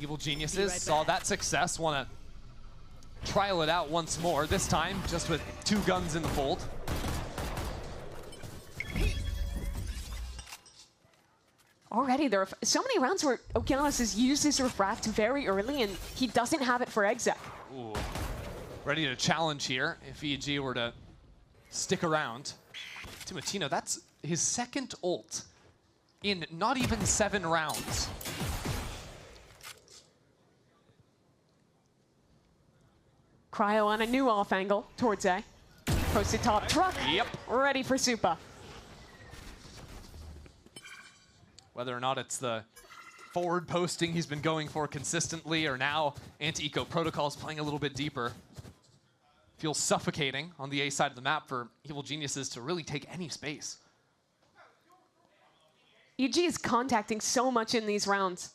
Evil Geniuses saw that success, want to trial it out once more, this time just with 2 guns in the fold. Already, there are so many rounds where Okeanos has used his refract very early and he doesn't have it for exec. Ooh. Ready to challenge here if EG were to stick around. Timatino, that's his second ult in not even 7 rounds. Cryo on a new off angle towards A. Posted top truck. Yep. Ready for Supa. Whether or not it's the forward posting he's been going for consistently, or now anti-eco protocols playing a little bit deeper. Feels suffocating on the A side of the map for Evil Geniuses to really take any space. EG is contacting so much in these rounds.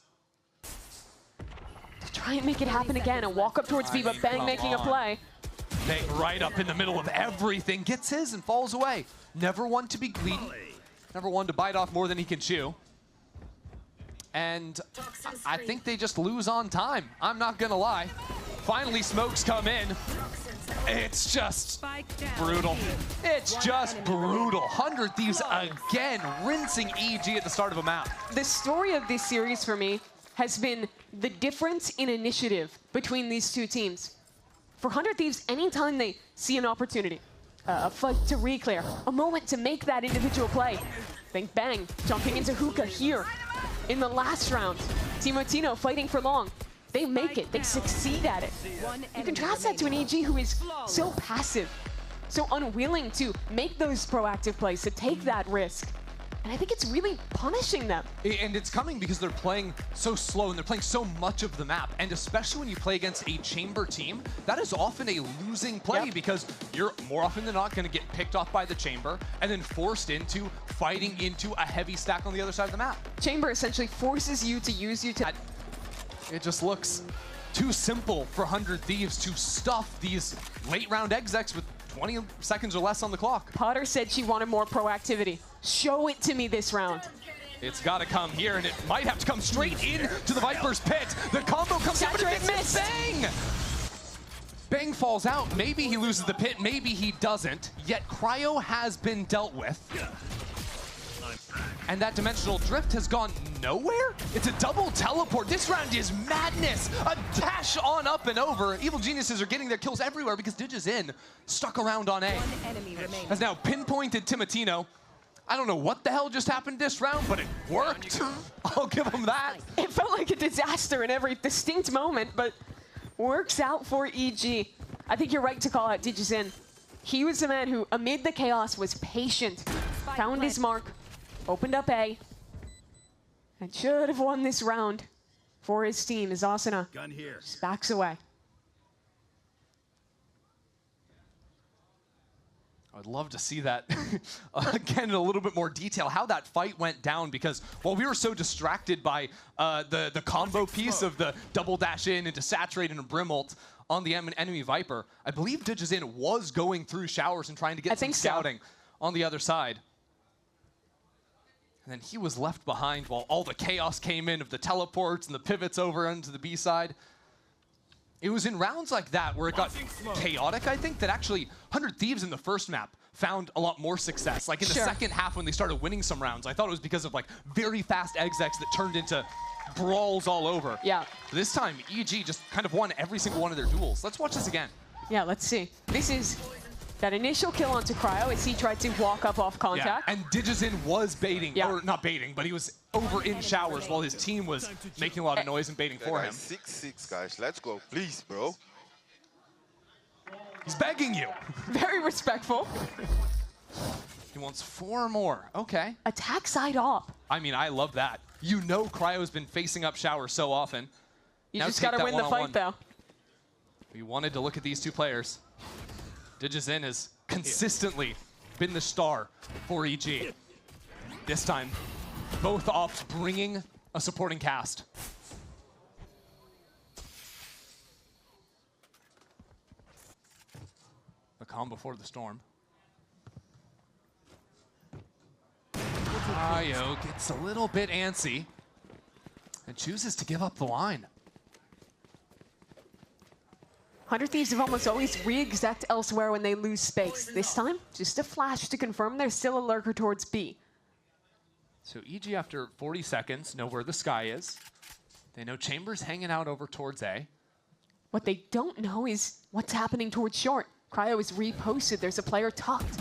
To try and make it happen again. A walk up towards Viva. Bang making a play. Bang right up in the middle of everything. Gets his and falls away. Never one to be greedy. Never one to bite off more than he can chew. And I think they just lose on time. I'm not gonna lie. Finally, smokes come in. It's just brutal. It's just brutal. 100 Thieves again, rinsing EG at the start of a map. The story of this series for me has been the difference in initiative between these two teams. For 100 Thieves, anytime they see an opportunity, a fight to reclear, a moment to make that individual play, bang, bang, jumping into hookah here. In the last round, Timotino fighting for long. They make it, they succeed at it. You contrast that to an EG who is so passive, so unwilling to make those proactive plays, to take that risk. And I think it's really punishing them. And it's coming because they're playing so slow and they're playing so much of the map. And especially when you play against a chamber team, that is often a losing play because you're more often than not going to get picked off by the chamber and then forced into fighting into a heavy stack on the other side of the map. Chamber essentially forces you to use you to... It just looks too simple for 100 Thieves to stuff these late round execs with 20 seconds or less on the clock. Potter said she wanted more proactivity. Show it to me this round. It's got to come here, and it might have to come straight into the Viper's pit. The combo comes out, but it's Bang! Bang falls out. Maybe he loses the pit, maybe he doesn't. Yet Cryo has been dealt with. And that dimensional drift has gone nowhere? It's a double teleport. This round is madness. A dash on up and over. Evil Geniuses are getting their kills everywhere because Digizin stuck around on A. Has now pinpointed Timotino. I don't know what the hell just happened this round, but it worked. I'll give him that. It felt like a disaster in every distinct moment, but works out for EG. I think you're right to call out Digizin. He was the man who, amid the chaos, was patient, found his mark, opened up A, and should have won this round for his team as Asuna just backs away. I'd love to see that again in a little bit more detail, how that fight went down, because while we were so distracted by the combo piece of the double dash in into Saturate and a Brim ult on the enemy Viper, I believe Digizin was going through showers and trying to get some scouting on the other side. And then he was left behind while all the chaos came in of the teleports and the pivots over into the B side. It was in rounds like that where it got chaotic, I think, that actually 100 Thieves in the first map found a lot more success. Like in the second half when they started winning some rounds, I thought it was because of like very fast execs that turned into brawls all over. Yeah. This time, EG just kind of won every single one of their duels. Let's watch this again. Yeah, let's see. This is that initial kill onto Cryo as he tried to walk up off contact. Yeah, and Digizin was baiting, or not baiting, but he was over in showers while his team was making a lot of noise and baiting for him. 6-6, guys. Let's go. Please, bro. He's begging you. Very respectful. He wants 4 more. Okay. Attack side op. I mean, I love that. You know Cryo's been facing up showers so often. You just got to win the fight, though. We wanted to look at these two players. Digizin has consistently been the star for EG. This time, both ops bringing a supporting cast. The calm before the storm. Cryo gets a little bit antsy and chooses to give up the line. 100 Thieves have almost always re-exec elsewhere when they lose space. This time, just a flash to confirm there's still a lurker towards B. So EG, after 40 seconds, know where the sky is. They know Chamber's hanging out over towards A. What they don't know is what's happening towards short. Cryo is reposted. There's a player tucked.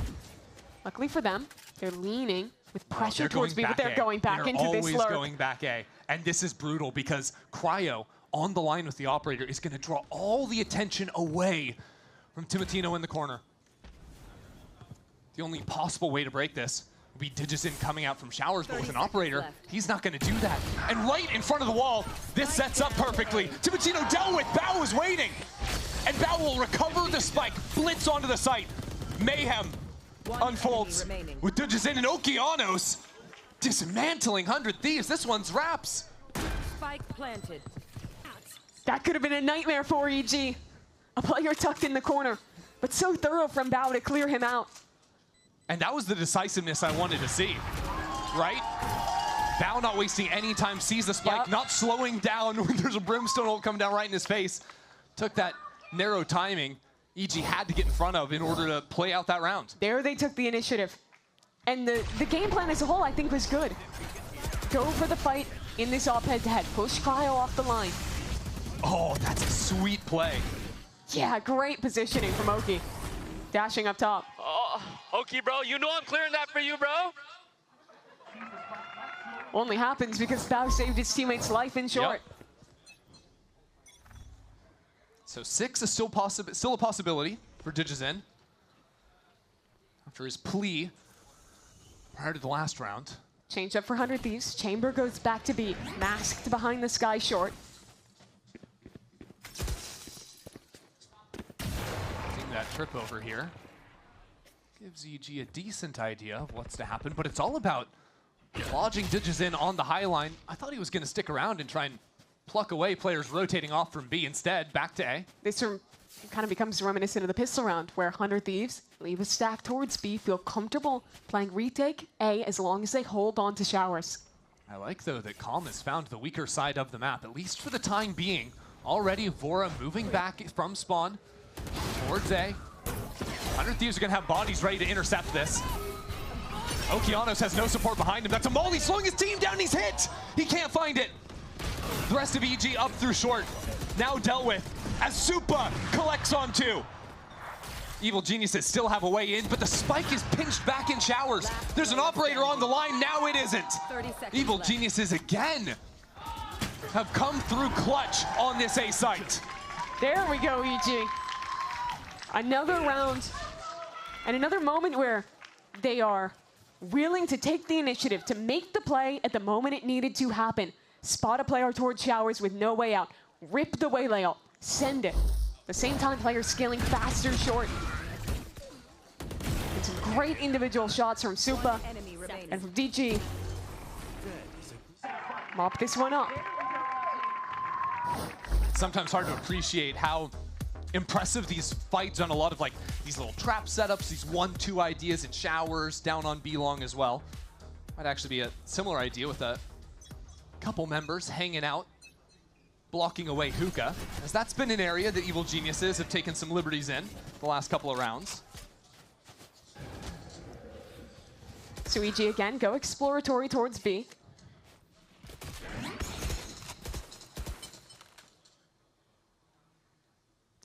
Luckily for them, they're leaning with pressure towards B, but they're going back into this lurk. They're always going back A. And this is brutal because Cryo on the line with the operator is going to draw all the attention away from Timotino in the corner. The only possible way to break this would be Digizin coming out from showers, but with an operator, he's not going to do that. And right in front of the wall, this sets up perfectly. Timotino dealt with, Bao is waiting. And Bao will recover the spike, blitz onto the site. Mayhem unfolds with Digizin and Okeanos dismantling 100 Thieves. This one's wraps. Spike planted. That could have been a nightmare for EG. A player tucked in the corner, but so thorough from Bao to clear him out. And that was the decisiveness I wanted to see, right? Bao not wasting any time, sees the spike, not slowing down when there's a brimstone ult coming down right in his face. Took that narrow timing EG had to get in front of in order to play out that round. There they took the initiative. And the game plan as a whole, I think, was good. Go for the fight in this off head-to-head. Push Cryo off the line. Oh, that's a sweet play. Yeah, great positioning from Oki. Dashing up top. Oh, Oki, bro, you know I'm clearing that for you, bro. Only happens because Bao saved his teammate's life in short. Yep. So 6 is still a possibility for Digizin. After his plea prior to the last round. Change up for 100 Thieves. Chamber goes back to B. Masked behind the sky short. That trip over here gives EG a decent idea of what's to happen, but it's all about lodging Digizin on the high line. I thought he was going to stick around and try and pluck away players rotating off from B. Instead, back to A. This kind of becomes reminiscent of the pistol round, where 100 Thieves leave a stack towards B, feel comfortable playing retake A as long as they hold on to showers. I like, though, that Calm has found the weaker side of the map, at least for the time being. Already, Vora moving back from spawn towards A. 100 Thieves are going to have bodies ready to intercept this. Okeanos has no support behind him. That's a molly slowing his team down. He's hit. He can't find it. The rest of EG up through short. Now dealt with as Supa collects on 2. Evil Geniuses still have a way in, but the spike is pinched back in showers. There's an operator on the line. Now it isn't. Evil Geniuses again have come through clutch on this A site. There we go, EG. Another round and another moment where they are willing to take the initiative to make the play at the moment it needed to happen. Spot a player towards showers with no way out. Rip the way layout. Send it. At the same time, players scaling faster short. And some great individual shots from Supa and from DG. Mop this one up. Sometimes hard to appreciate how impressive these fights on a lot of like these little trap setups, these 1-2 ideas in showers, down on B long as well. Might actually be a similar idea with a couple members hanging out, blocking away hookah, as that's been an area that Evil Geniuses have taken some liberties in the last couple of rounds. So EG again, go exploratory towards B.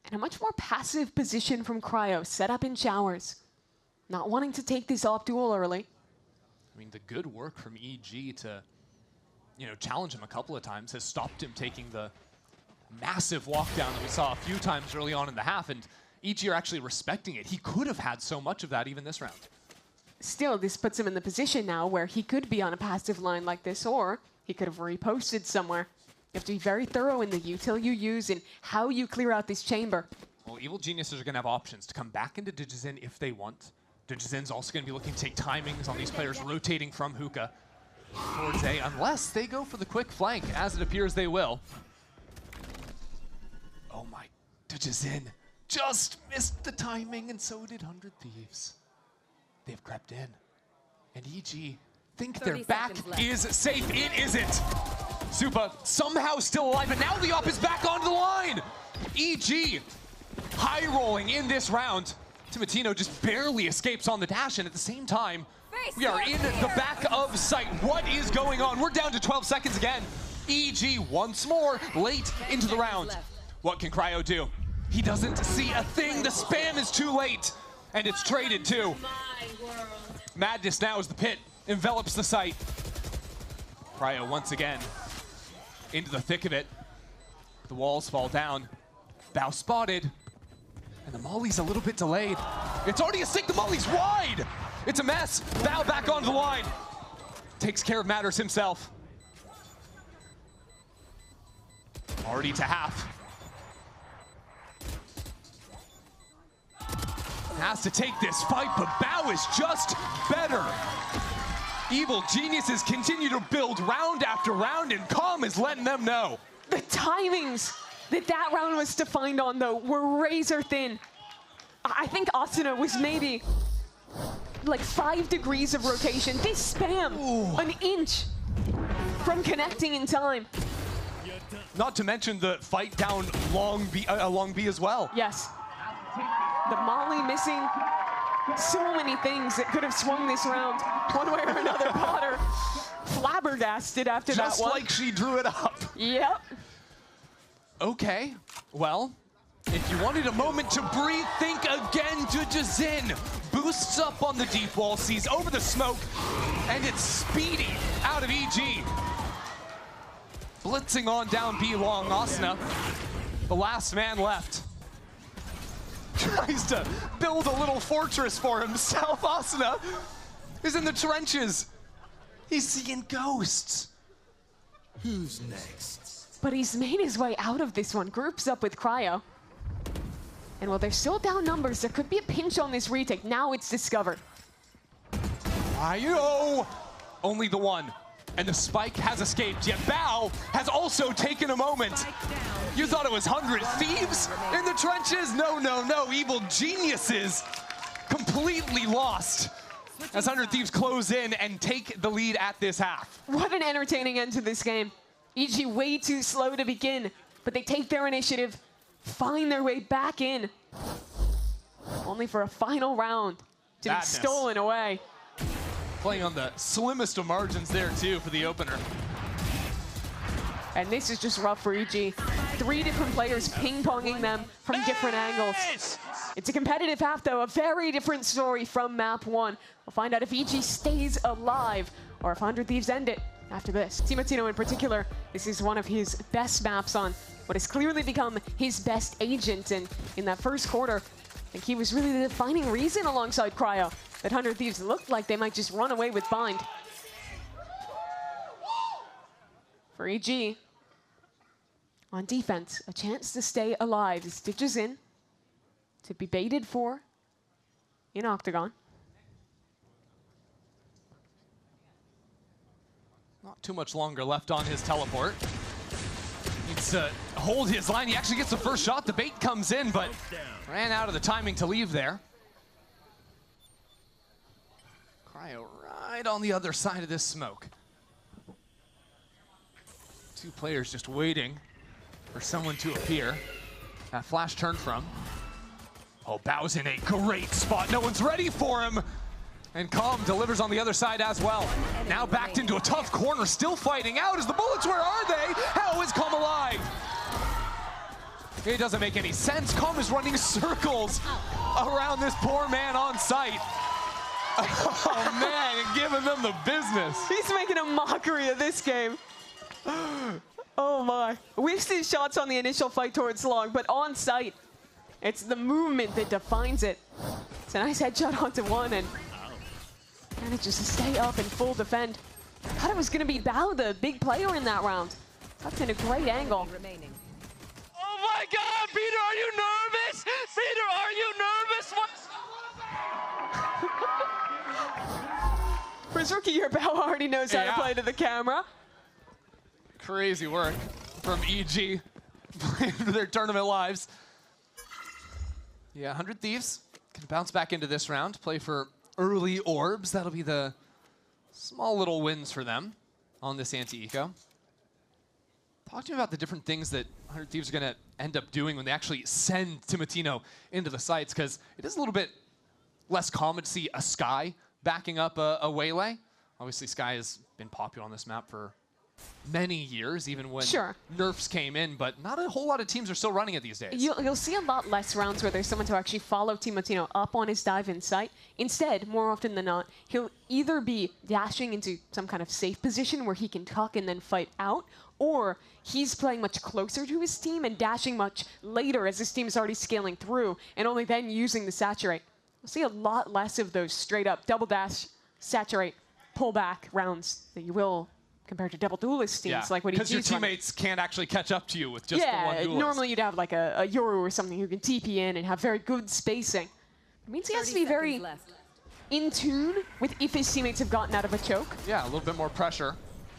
And a much more passive position from Cryo, set up in showers. Not wanting to take this off duel early. I mean, the good work from EG to, challenge him a couple of times has stopped him taking the massive walk down that we saw a few times early on in the half, and EG are actually respecting it. He could have had so much of that even this round. Still, this puts him in the position now where he could be on a passive line like this, or he could have reposted somewhere. You have to be very thorough in the util you use and how you clear out this chamber. Well, Evil Geniuses are going to have options to come back into Digizin if they want. Digizin's also going to be looking to take timings on these players rotating from hookah towards A, unless they go for the quick flank, as it appears they will. Oh my, Digizin just missed the timing, and so did 100 Thieves. They've crept in. And EG think their back is safe. It isn't. Supa somehow still alive, and now the op is back onto the line. EG high rolling in this round. Timotino just barely escapes on the dash, and at the same time, we are in the back of sight. What is going on? We're down to 12 seconds again. EG once more late into the round. What can Cryo do? He doesn't see a thing. The spam is too late, and it's traded too. Madness now as the pit envelops the site. Cryo once again into the thick of it. The walls fall down. Bow spotted. And the molly's a little bit delayed. It's already a sink. The molly's wide. It's a mess. Bow back onto the line. Takes care of matters himself. Already to half. Has to take this fight, but Bow is just better. Evil geniuses continue to build round after round, and Calm is letting them know. The timings that round was defined on, though, were razor thin. I think Asuna was maybe like 5 degrees of rotation. This spam, an inch from connecting in time. Not to mention the fight down long B as well. Yes. The molly missing so many things that could have swung this round one way or another. Potter flabbergasted after Just that one. like she drew it up. Yep. Okay, well, if you wanted a moment to breathe, think again to Jazin. Boosts up on the deep wall, sees over the smoke, and it's speedy out of EG. Blitzing on down B long, Asuna, the last man left. Tries to build a little fortress for himself. Asuna is in the trenches. He's seeing ghosts. Who's next? But he's made his way out of this one. Groups up with Cryo. And while they're still down numbers, there could be a pinch on this retake. Now it's discovered. Cryo! Only the one. And the spike has escaped, yet Bow has also taken a moment. You thought it was 100 Thieves in the trenches? No, no, no. Evil geniuses completely lost as 100 Thieves close in and take the lead at this half. What an entertaining end to this game. EG way too slow to begin, but they take their initiative, find their way back in, only for a final round to be stolen away. Playing on the slimmest of margins there too for the opener. And this is just rough for EG. 3 different players ping-ponging them from different angles. It's a competitive half though, a very different story from map 1. We'll find out if EG stays alive or if 100 Thieves end it after this. Timatino in particular, this is one of his best maps on what has clearly become his best agent. And in that first quarter, I think he was really the defining reason alongside Cryo that 100 Thieves looked like they might just run away with Bind. For EG, on defense, a chance to stay alive. Stitches in to be baited for in Octagon. Not too much longer left on his teleport. Needs to hold his line. He actually gets the first shot. The bait comes in, but ran out of the timing to leave there. Cryo right on the other side of this smoke. 2 players just waiting for someone to appear. That flash turned from. Oh, Bow's in a great spot. No one's ready for him. And Calm delivers on the other side as well. Now backed into a tough corner, still fighting out as the bullets, where are they? How is Calm alive? It doesn't make any sense. Calm is running circles around this poor man on site. Oh man, and giving them the business. He's making a mockery of this game. Oh my. We've seen shots on the initial fight towards Long, but on site, it's the movement that defines it. It's a nice headshot onto one and manages to stay up in full defend. I thought it was going to be Bao, the big player in that round. That's in a great angle. Oh my God, Peter, are you nervous? Peter, are you nervous? For his rookie year, Bao already knows how to play to the camera. Crazy work from EG, playing for their tournament lives. Yeah, 100 Thieves can bounce back into this round, play for early orbs. That'll be the small little wins for them on this anti-eco. Talk to me about the different things that 100 Thieves are going to end up doing when they actually send Timatino into the sites, because it is a little bit less common to see a Sky backing up a Waylay. Obviously, Sky has been popular on this map for many years, even when Sure. nerfs came in, but not a whole lot of teams are still running it these days. You'll see a lot less rounds where there's someone to actually follow Timotino up on his dive in sight. Instead, more often than not, he'll either be dashing into some kind of safe position where he can tuck and then fight out, or he's playing much closer to his team and dashing much later as his team is already scaling through, and only then using the saturate. You'll see a lot less of those straight up double dash, saturate, pull back rounds that you will compared to double duelist teams like what because your EG's running. teammates can't actually catch up to you with just the one duelist. Normally you'd have like a Yoru or something who can TP in and have very good spacing. It means he has to be very in tune with if his teammates have gotten out of a choke. Yeah, a little bit more pressure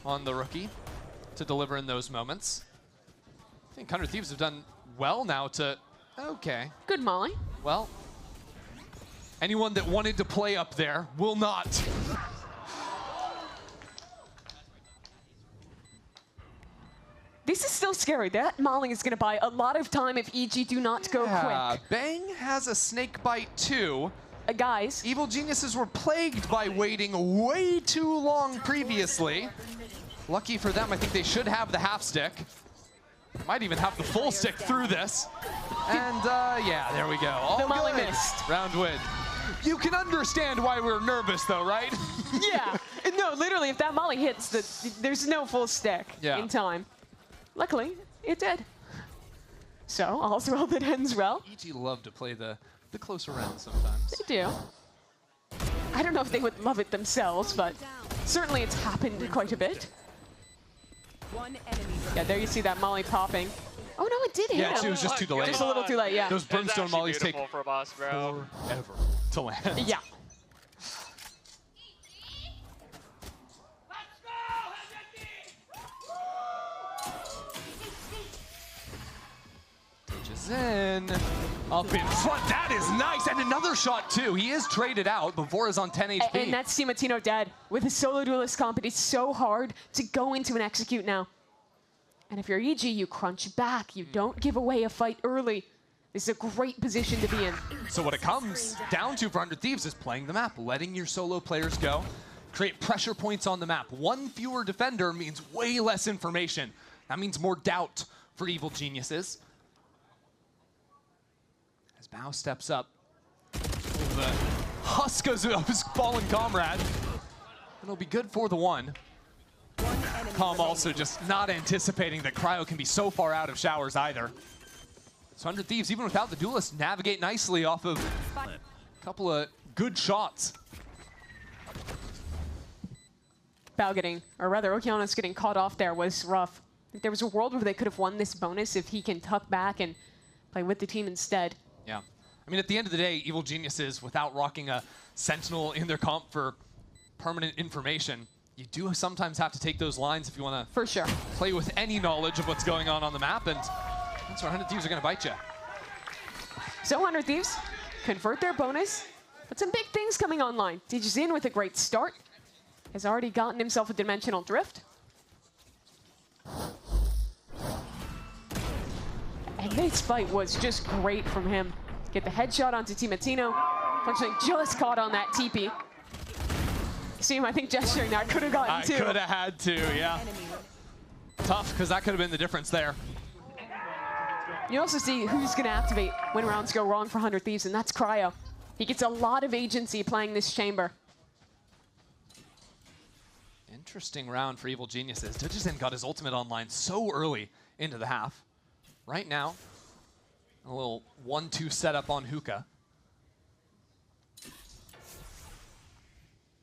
on the rookie to deliver in those moments. I think 100 Thieves have done well now to, okay. Good Molly. Well, anyone that wanted to play up there will not. This is still scary. That Molly is going to buy a lot of time if EG do not go quick. Bang has a snake bite too. Guys. Evil Geniuses were plagued by waiting way too long previously. Lucky for them, I think they should have the half stick. Might even have the full stick through this. And yeah, there we go. All the Molly good. missed. Round win. You can understand why we're nervous though, right? Yeah. No, literally, if that Molly hits, there's no full stick in time. Luckily, it did. So, all's well that ends well. EG love to play the closer end sometimes. They do. I don't know if they would love it themselves, but certainly it's happened quite a bit. Yeah, there you see that Molly popping. Oh no, it did hit him. Yeah, she was just too delayed. Just a little too late, yeah. Those brimstone mollies take from us, bro. forever to land. Yeah. In, up in front, that is nice, and another shot too. He is traded out before he's on 10 HP. And that's Timotino dead. With a solo duelist comp, it's so hard to go into and execute now. And if you're EG, you crunch back. You don't give away a fight early. This is a great position to be in. So what it comes down to for 100 Thieves is playing the map, letting your solo players go, create pressure points on the map. One fewer defender means way less information. That means more doubt for Evil Geniuses. Bao steps up. The husk of his fallen comrade. And it'll be good for the one. Calm also just not anticipating that Cryo can be so far out of showers either. So 100 Thieves, even without the duelist, navigate nicely off of a couple of good shots. Bao getting, or rather Okeanos getting caught off there was rough. There was a world where they could have won this bonus if he can tuck back and play with the team instead. Yeah. I mean, at the end of the day, Evil Geniuses, without rocking a Sentinel in their comp for permanent information, you do sometimes have to take those lines if you want to for sure play with any knowledge of what's going on the map, and that's where 100 Thieves are going to bite you. So 100 Thieves convert their bonus, but some big things coming online. Dijin with a great start has already gotten himself a dimensional drift. And this fight was just great from him. Get the headshot onto Timotino. Unfortunately, just caught on that TP. See him, I think, gesturing that could have gotten two. I could have had to, yeah. Tough, because that could have been the difference there. You also see who's going to activate when rounds go wrong for 100 Thieves, and that's Cryo. He gets a lot of agency playing this chamber. Interesting round for Evil Geniuses. Dijin got his ultimate online so early into the half. Right now, a little 1-2 setup on Hookah.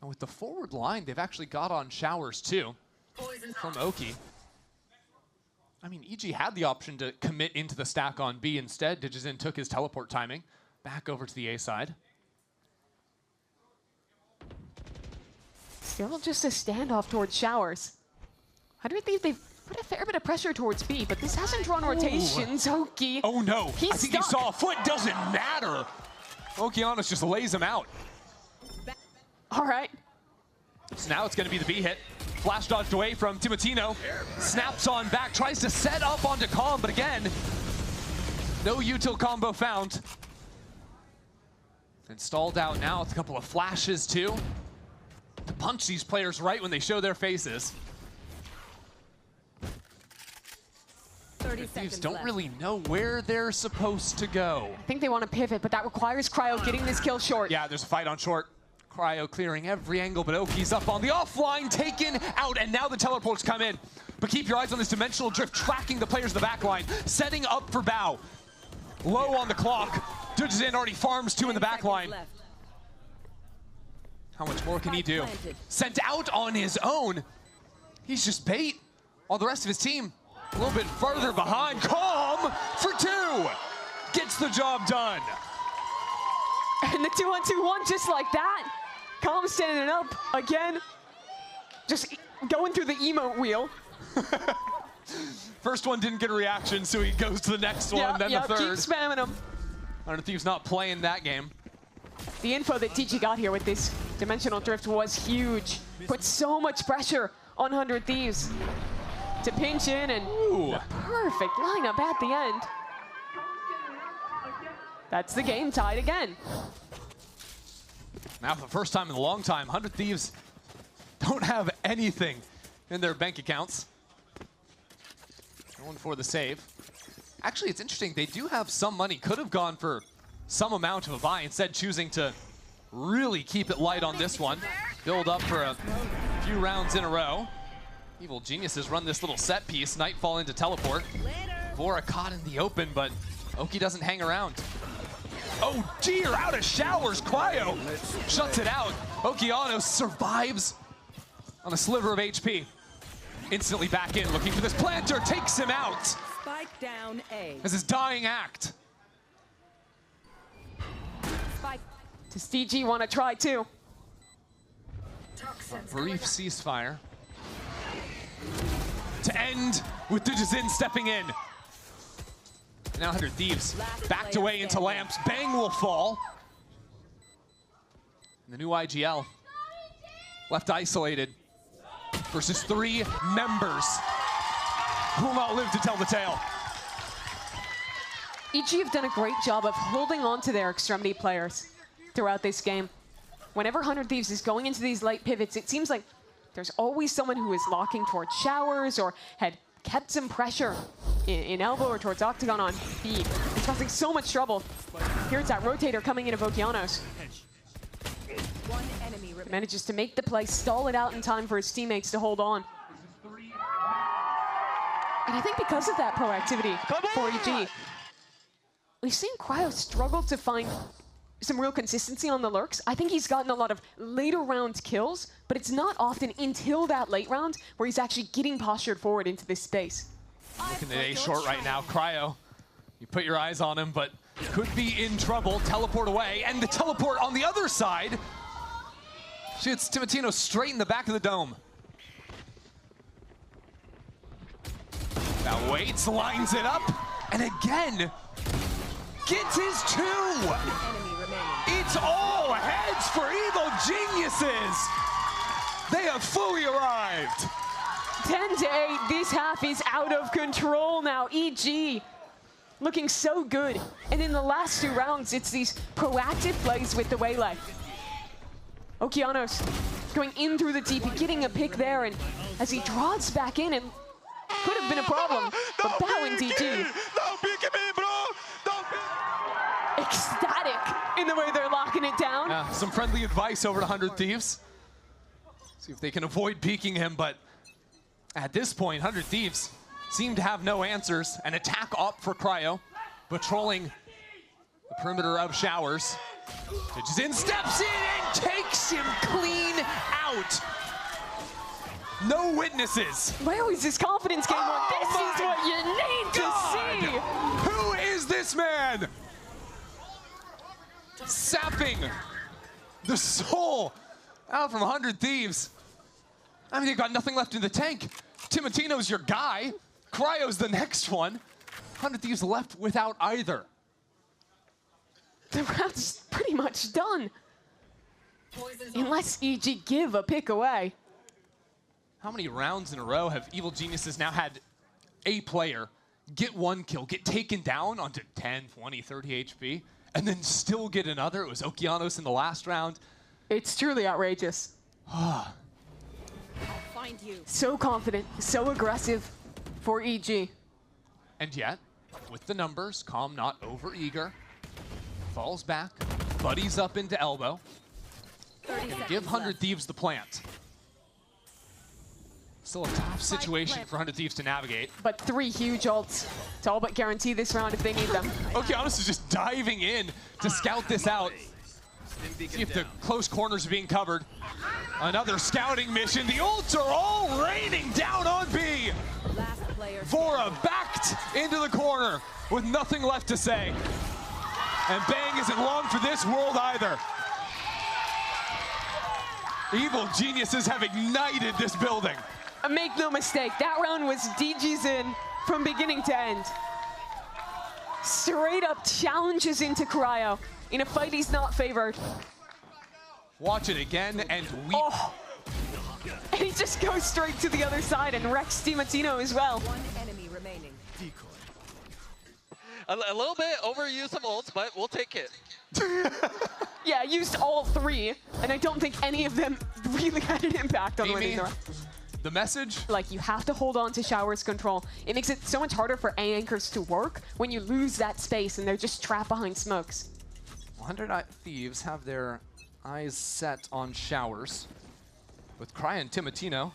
And with the forward line, they've actually got on showers too from Oki. I mean, EG had the option to commit into the stack on B. Instead, Dijin took his teleport timing back over to the A side. Still just a standoff towards showers. 100 Thieves, they've put a fair bit of pressure towards B, but this hasn't drawn rotations. Oki. Oh no, He's I think stuck. you saw a foot, doesn't matter. Okeanos just lays him out. All right. So now it's going to be the B hit. Flash dodged away from Timotino. Snaps on back, tries to set up onto Calm, but again, no util combo found. Installed out now with a couple of flashes too. To punch these players right when they show their faces. 30 Thieves seconds don't left. really know where they're supposed to go. I think they want to pivot, but that requires Cryo getting this kill short. Yeah, there's a fight on short. Cryo clearing every angle, but Oki's up on the offline, taken out, and now the teleports come in. But keep your eyes on this dimensional drift, tracking the players in the back line, setting up for Bao. Low on the clock. Dujin already farms 2 in the back line. How much more can he do? Sent out on his own. He's just bait. While the rest of his team a little bit further behind. Calm for 2. Gets the job done. And the 2-on-2-1 just like that. Calm standing up again. Just going through the emote wheel. First one didn't get a reaction, so he goes to the next one, then the third. Keep spamming him. 100 Thieves not playing that game. The info that TG got here with this dimensional drift was huge. Put so much pressure on 100 Thieves to pinch in, and the perfect lineup at the end. That's the game, tied again. Now for the first time in a long time, 100 Thieves don't have anything in their bank accounts. Going for the save. Actually, it's interesting. They do have some money. Could have gone for some amount of a buy, instead choosing to really keep it light on this one. Build up for a few rounds in a row. Evil Geniuses run this little set piece. Nightfall into teleport. Vora caught in the open, but Oki doesn't hang around. Oh dear, out of showers. Cryo shuts it out. Okeanos survives on a sliver of HP. Instantly back in, looking for this planter, takes him out. Spike down A. As his dying act. Spike. Does DG want to try too? Brief ceasefire. To end with Dujin stepping in. Now 100 Thieves backed away into lamps. Bang will fall. And the new IGL left isolated versus 3 members who will not live to tell the tale. EG have done a great job of holding on to their extremity players throughout this game. Whenever 100 Thieves is going into these late pivots, it seems like there's always someone who is locking towards showers or had kept some pressure in elbow or towards octagon on B. It's causing so much trouble. Here it's that rotator coming in of Okeanos. One enemy Manages to make the play, stall it out in time for his teammates to hold on. And I think because of that proactivity for EG, we've seen Cryo struggle to find some real consistency on the lurks. I think he's gotten a lot of later round kills, but it's not often until that late round where he's actually getting postured forward into this space. Looking at A short right now. Cryo, you put your eyes on him, but could be in trouble. Teleport away, and the teleport on the other side shoots Timotino straight in the back of the dome. Now waits, lines it up, and again gets his 2. It's all heads for Evil Geniuses. They have fully arrived. 10-8, this half is out of control now. EG looking so good. And in the last 2 rounds, it's these proactive plays with the waylay. Okeanos going in through the TP, getting a pick there, and as he draws back in, it could have been a problem. But Bao and DG. Don't pick me, bro! Don't pick me! Ecstatic in the way they're locking it down. Yeah, some friendly advice over to 100 Thieves. See if they can avoid peeking him, but at this point, 100 Thieves seem to have no answers. An attack up for Cryo, patrolling the perimeter of showers. Dujin steps in and takes him clean out. No witnesses. Where is his confidence game on? This is what you need to see. Who is this man? Sapping the soul out from 100 Thieves. I mean, they've got nothing left in the tank. Timotino's your guy. Cryo's the next one. 100 Thieves left without either. The round's pretty much done. Unless EG give a pick away. How many rounds in a row have Evil Geniuses now had a player get 1 kill, get taken down onto 10, 20, 30 HP, and then still get another? It was Okeanos in the last round. It's truly outrageous. I'll find you. So confident, so aggressive for EG. And yet, with the numbers, Calm not over-eager. Falls back, buddies up into elbow. And give 100 Thieves the plant. Still a tough situation for 100 Thieves to navigate. But 3 huge ults to all but guarantee this round if they need them. Okeanos is just diving in to scout this out. See if the close corners are being covered. Another scouting mission. The ults are all raining down on B. Vora backed into the corner with nothing left to say. And Bang isn't long for this world either. Evil geniuses have ignited this building. Make no mistake, that round was DG's in from beginning to end. Straight up challenges into Cryo in a fight he's not favored. Watch it again and weep. Oh. And he just goes straight to the other side and wrecks DiMattino as well. One enemy remaining. A little bit overused some ults, but we'll take it. Yeah, used all 3, and I don't think any of them really had an impact on winning the round. The message? Like, you have to hold on to Shower's control. It makes it so much harder for A anchors to work when you lose that space and they're just trapped behind smokes. 100 Thieves have their eyes set on Showers, with Cryo and DiMattino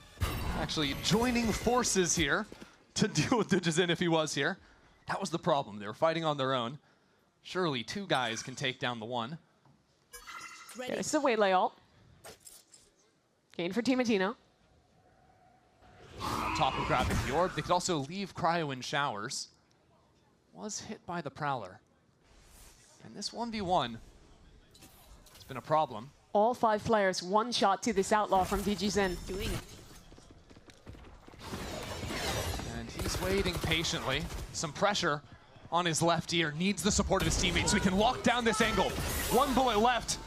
actually joining forces here to deal with Digizin if he was here. That was the problem. They were fighting on their own. Surely 2 guys can take down the 1. Yeah, this is a waylay ult. Gain for DiMattino. On top of grabbing the orb, they could also leave Cryo in Showers. Was hit by the Prowler. And this 1v1 has been a problem. All 5 players, 1 shot to this Outlaw from DGZin. Doing it. And he's waiting patiently. Some pressure on his left ear. Needs the support of his teammates so he can lock down this angle. 1 bullet left.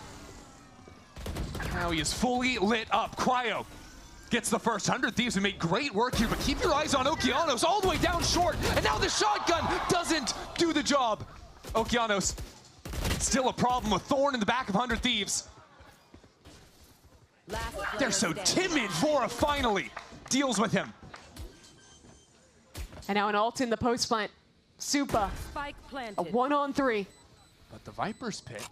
Now he is fully lit up. Cryo gets the first. 100 Thieves have made great work here, but keep your eyes on Okeanos all the way down short. And now the shotgun doesn't do the job. Okeanos still a problem with Thorn in the back of 100 Thieves. They're so timid. Vora finally deals with him. And now an ult in the post plant. Supa, Spike planted. a 1-on-3. But the Viper's Pit,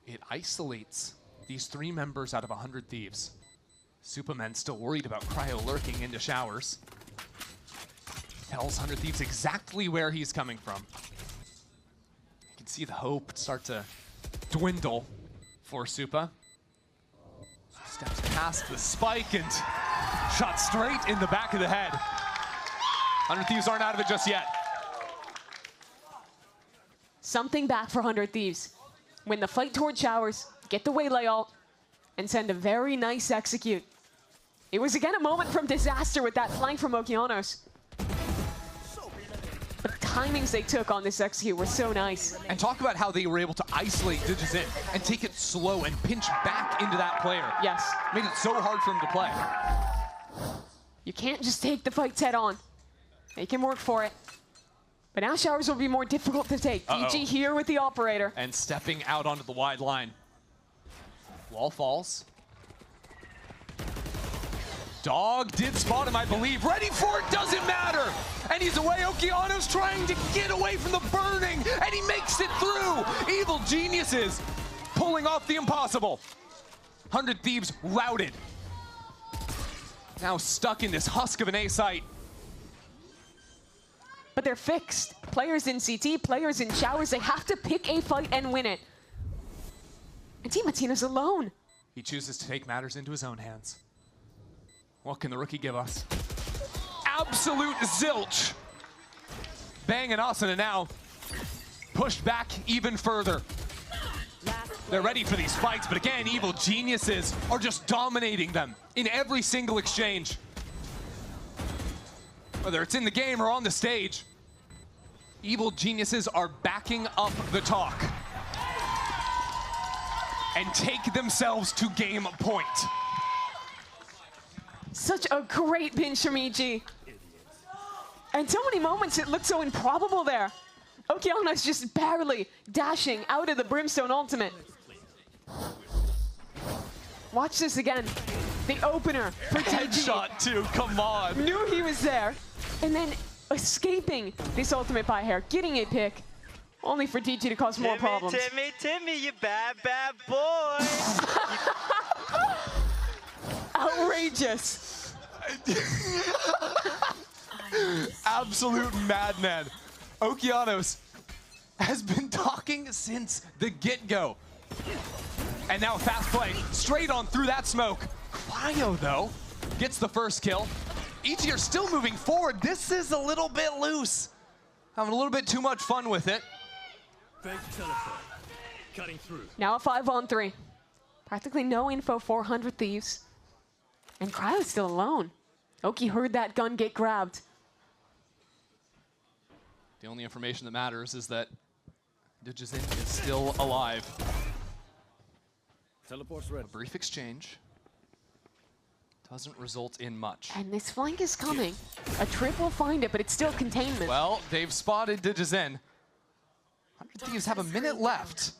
it isolates these 3 members out of 100 Thieves. Superman still worried about Cryo lurking into Showers. Tells 100 Thieves exactly where he's coming from. You can see the hope start to dwindle for Supa. Steps past the spike and shot straight in the back of the head. 100 Thieves aren't out of it just yet. Something back for 100 Thieves. Win the fight toward Showers, get the waylay ult, and send a very nice execute. It was again a moment from disaster with that flank from Okeanos. But the timings they took on this execute were so nice. And talk about how they were able to isolate Digizin and take it slow and pinch back into that player. Yes. Made it so hard for him to play. You can't just take the fights head on. They can work for it. But now Showers will be more difficult to take. DG here with the operator. And stepping out onto the wide line. Wall falls. Dog did spot him, I believe. Ready for it, doesn't matter. And he's away. Okeanos trying to get away from the burning, and he makes it through. Evil geniuses pulling off the impossible. 100 Thieves routed. Now stuck in this husk of an A site. But they're fixed. Players in CT, players in Showers, they have to pick a fight and win it. And DiMattino's alone. He chooses to take matters into his own hands. What can the rookie give us? Absolute zilch. Bang and Asuna now pushed back even further. They're ready for these fights, but again, evil geniuses are just dominating them in every single exchange. Whether it's in the game or on the stage, evil geniuses are backing up the talk and take themselves to game point. Such a great pinch from EG. And so many moments it looked so improbable there. Okeanos just barely dashing out of the Brimstone ultimate. Watch this again. The opener for DG. Headshot too, come on. Knew he was there. And then escaping this ultimate by hair, getting a pick, only for DG to cause more problems. Timmy, you bad boy. Outrageous. Absolute madman. Okeanos has been talking since the get-go. And now fast play, straight on through that smoke. Cryo, though, gets the first kill. EG are still moving forward. This is a little bit loose. Having a little bit too much fun with it. Fake teleport. Cutting through. Now a 5-on-3. Practically no info for 100 Thieves. And Cryo's still alone. Oki heard that gun get grabbed. The only information that matters is that Digizin is still alive. Teleport's ready. A brief exchange doesn't result in much. And this flank is coming. A trip will find it, but it's still containment. Well, they've spotted Digizin. 100 Thieves have a minute left.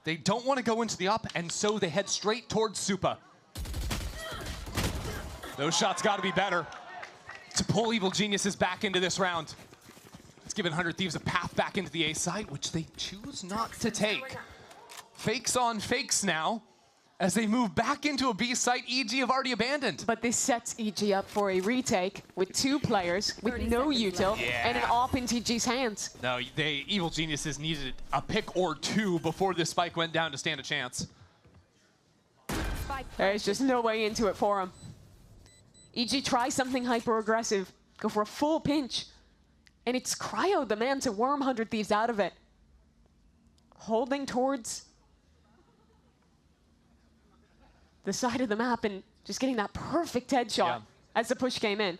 They don't want to go into the up, and so they head straight towards Supa. Those shots got to be better to pull Evil Geniuses back into this round. It's given 100 Thieves a path back into the A side, which they choose not to take. Fakes on fakes now. As they move back into a B site, EG have already abandoned. But this sets EG up for a retake with 2 players, with no util, and an op in TG's hands. No, Evil Geniuses needed a pick or 2 before this spike went down to stand a chance. There's just no way into it for him. EG tries something hyper-aggressive, go for a full pinch, and it's Cryo, the man to worm 100 Thieves out of it. Holding towards the side of the map and just getting that perfect headshot as the push came in.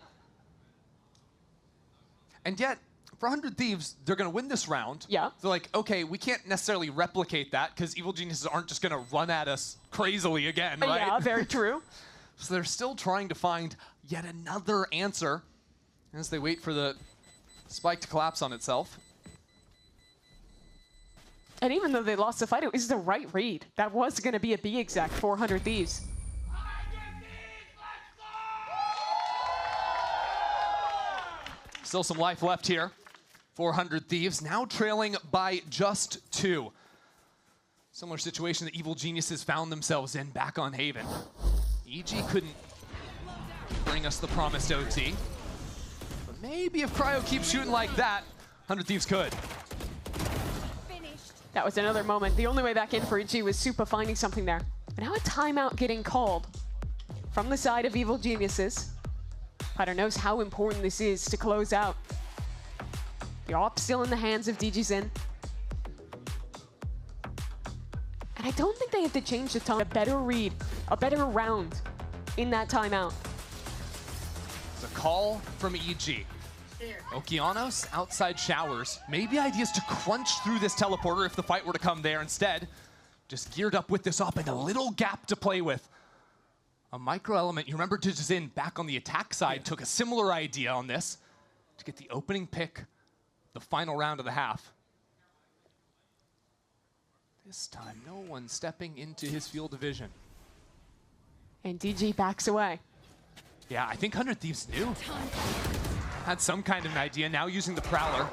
And yet, for 100 Thieves, they're going to win this round. Yeah. They're like, okay, we can't necessarily replicate that because Evil Geniuses aren't just going to run at us crazily again, right? Yeah, very true. So they're still trying to find yet another answer as they wait for the spike to collapse on itself. And even though they lost the fight, it was the right read. That was going to be a B exec for 100 Thieves. Still some life left here. 400 Thieves, now trailing by just 2. Similar situation that Evil Geniuses found themselves in back on Haven. EG couldn't bring us the promised OT. But maybe if Cryo keeps shooting like that, 100 Thieves could. That was another moment. The only way back in for EG was Supa finding something there. But now a timeout getting called from the side of Evil Geniuses. Fighter knows how important this is to close out. The op still in the hands of DGZin. And I don't think they have to change the tone. A better read, a better round in that timeout. It's a call from EG. Okeanos outside showers. Maybe ideas to crunch through this teleporter if the fight were to come there. Instead, just geared up with this op and a little gap to play with. A micro element. You remember Digizin back on the attack side took a similar idea on this to get the opening pick, the final round of the half. This time, no one stepping into his field of vision. And DG backs away. Yeah, I think 100 Thieves knew. Had some kind of an idea, now using the Prowler.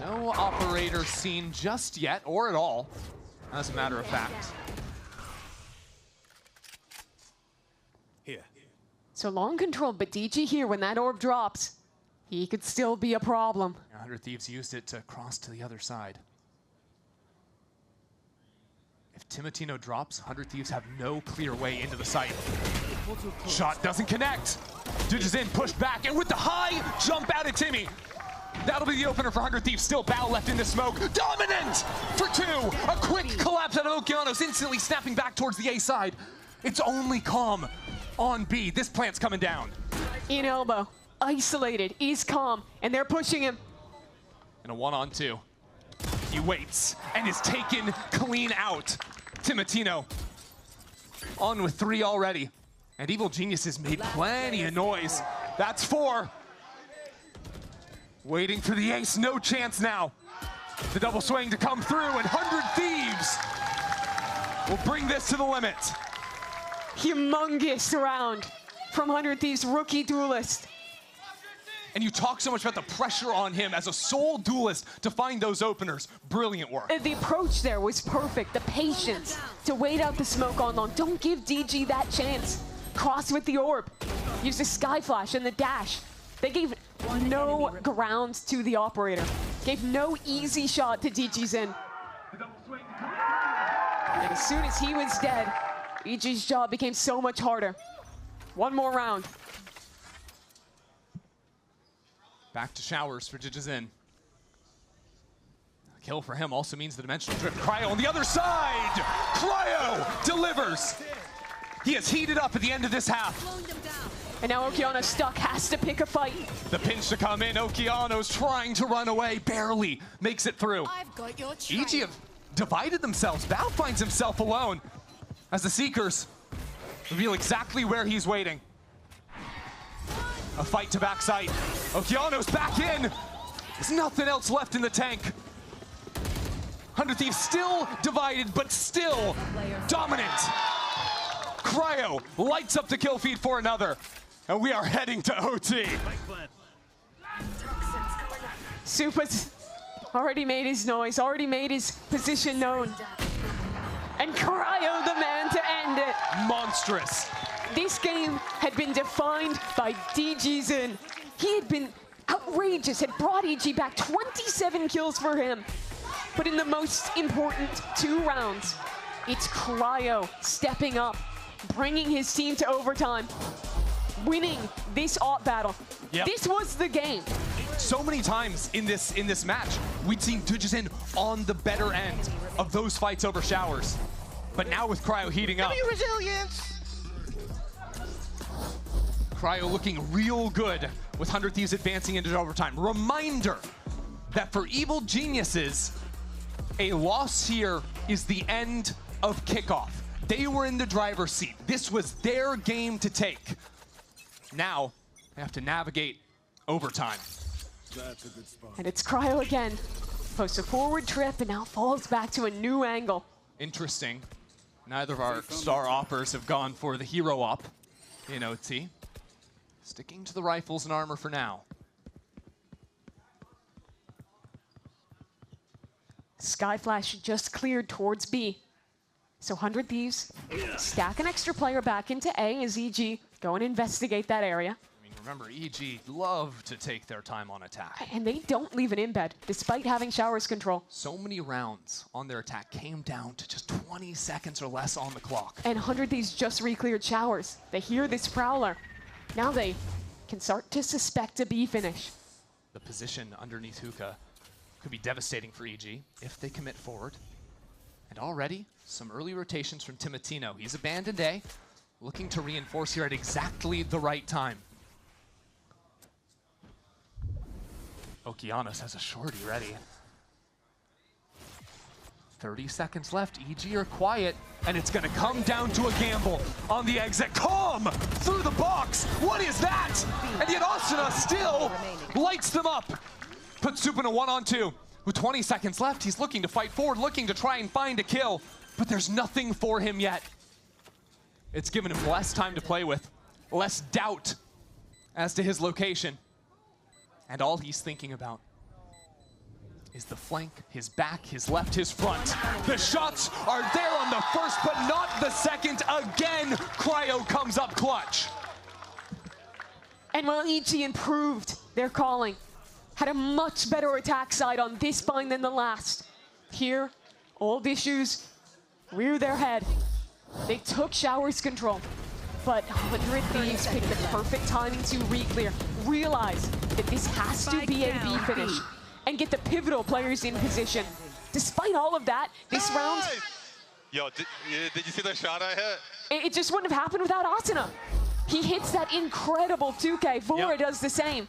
No operator seen just yet, or at all, as a matter of fact. Here. So long control, but DG here, when that orb drops, he could still be a problem. 100 Thieves used it to cross to the other side. If Timotino drops, 100 Thieves have no clear way into the site. Shot doesn't connect. Digizin pushed back, and with the high jump out of Timmy. That'll be the opener for 100 Thieves. Still Bao left in the smoke. Dominant for 2. A quick collapse out of Okeanos, instantly snapping back towards the A side. It's only Calm on B. This plant's coming down. In elbow, isolated, is Calm, and they're pushing him. And a 1-on-2. He waits and is taken clean out. Timotino on with 3 already. And Evil Geniuses made plenty of noise. That's 4. Waiting for the ace, no chance now. The double swing to come through, and 100 Thieves will bring this to the limit. Humongous round from 100 Thieves rookie duelist. And you talk so much about the pressure on him as a sole duelist to find those openers. Brilliant work. The approach there was perfect. The patience to wait out the smoke on long. Don't give DG that chance. Cross with the orb. Use the sky flash and the dash. They gave no ground to the operator. Gave no easy shot to DG's in. And as soon as he was dead, EG's job became so much harder. One more round. Back to Showers for Jijizin. A kill for him also means the dimensional drift. Cryo on the other side! Cryo delivers! He has heated up at the end of this half. And now Okeano stuck, has to pick a fight. The pinch to come in, Okeano's trying to run away, barely makes it through. I've got your trail. EG have divided themselves. Bao finds himself alone as the Seekers reveal exactly where he's waiting. A fight to backside. Okeano's back in. There's nothing else left in the tank. 100 Thieves still divided, but still dominant. Cryo lights up the kill feed for another. And we are heading to OT. Supa's already made his noise, already made his position known. And Cryo the man to end it. Monstrous. This game had been defined by DG's in. He had been outrageous, had brought EG back 27 kills for him. But in the most important 2 rounds, it's Cryo stepping up, bringing his team to overtime, winning this AWP battle. Yep. This was the game. So many times in this match, we'd seen Jijizin on the better end of those fights over Showers. But now with Cryo heating up. Resilience. Cryo looking real good with 100 Thieves advancing into overtime. Reminder that for Evil Geniuses, a loss here is the end of Kickoff. They were in the driver's seat. This was their game to take. Now, they have to navigate overtime. That's a good spot. And it's Cryo again. Posts a forward trip and now falls back to a new angle. Interesting. Neither of our star oppers have gone for the hero op in OT. Sticking to the rifles and armor for now. Sky Flash just cleared towards B. So 100 Thieves stack an extra player back into A as EG go and investigate that area. I mean, remember, EG love to take their time on attack. And they don't leave an embed, despite having Showers control. So many rounds on their attack came down to just 20 seconds or less on the clock. And 100 Thieves just re-cleared Showers. They hear this Prowler. Now they can start to suspect a B finish. The position underneath Hookah could be devastating for EG if they commit forward. And already, some early rotations from Timotino. He's abandoned A, looking to reinforce here at exactly the right time. Okeanos has a shorty ready. 30 seconds left, EG are quiet, and it's gonna come down to a gamble on the exit. Calm through the box, what is that? And yet Asuna still lights them up. Puts Supa in a 1-on-2. With 20 seconds left, he's looking to fight forward, looking to try and find a kill, but there's nothing for him yet. It's given him less time to play with, less doubt as to his location. And all he's thinking about is the flank, his back, his left, his front. The shots are there on the first, but not the second. Again, Cryo comes up clutch. And while EG improved their calling, had a much better attack side on this bind than the last, here, old issues rear their head. They took Showers control, but 100 Thieves picked the perfect timing to re-clear, realize that this has to be a B finish, and get the pivotal players in position. Despite all of that, this round, Yo, did you see the shot I hit? it just wouldn't have happened without Asuna. He hits that incredible 2K, Vora does the same.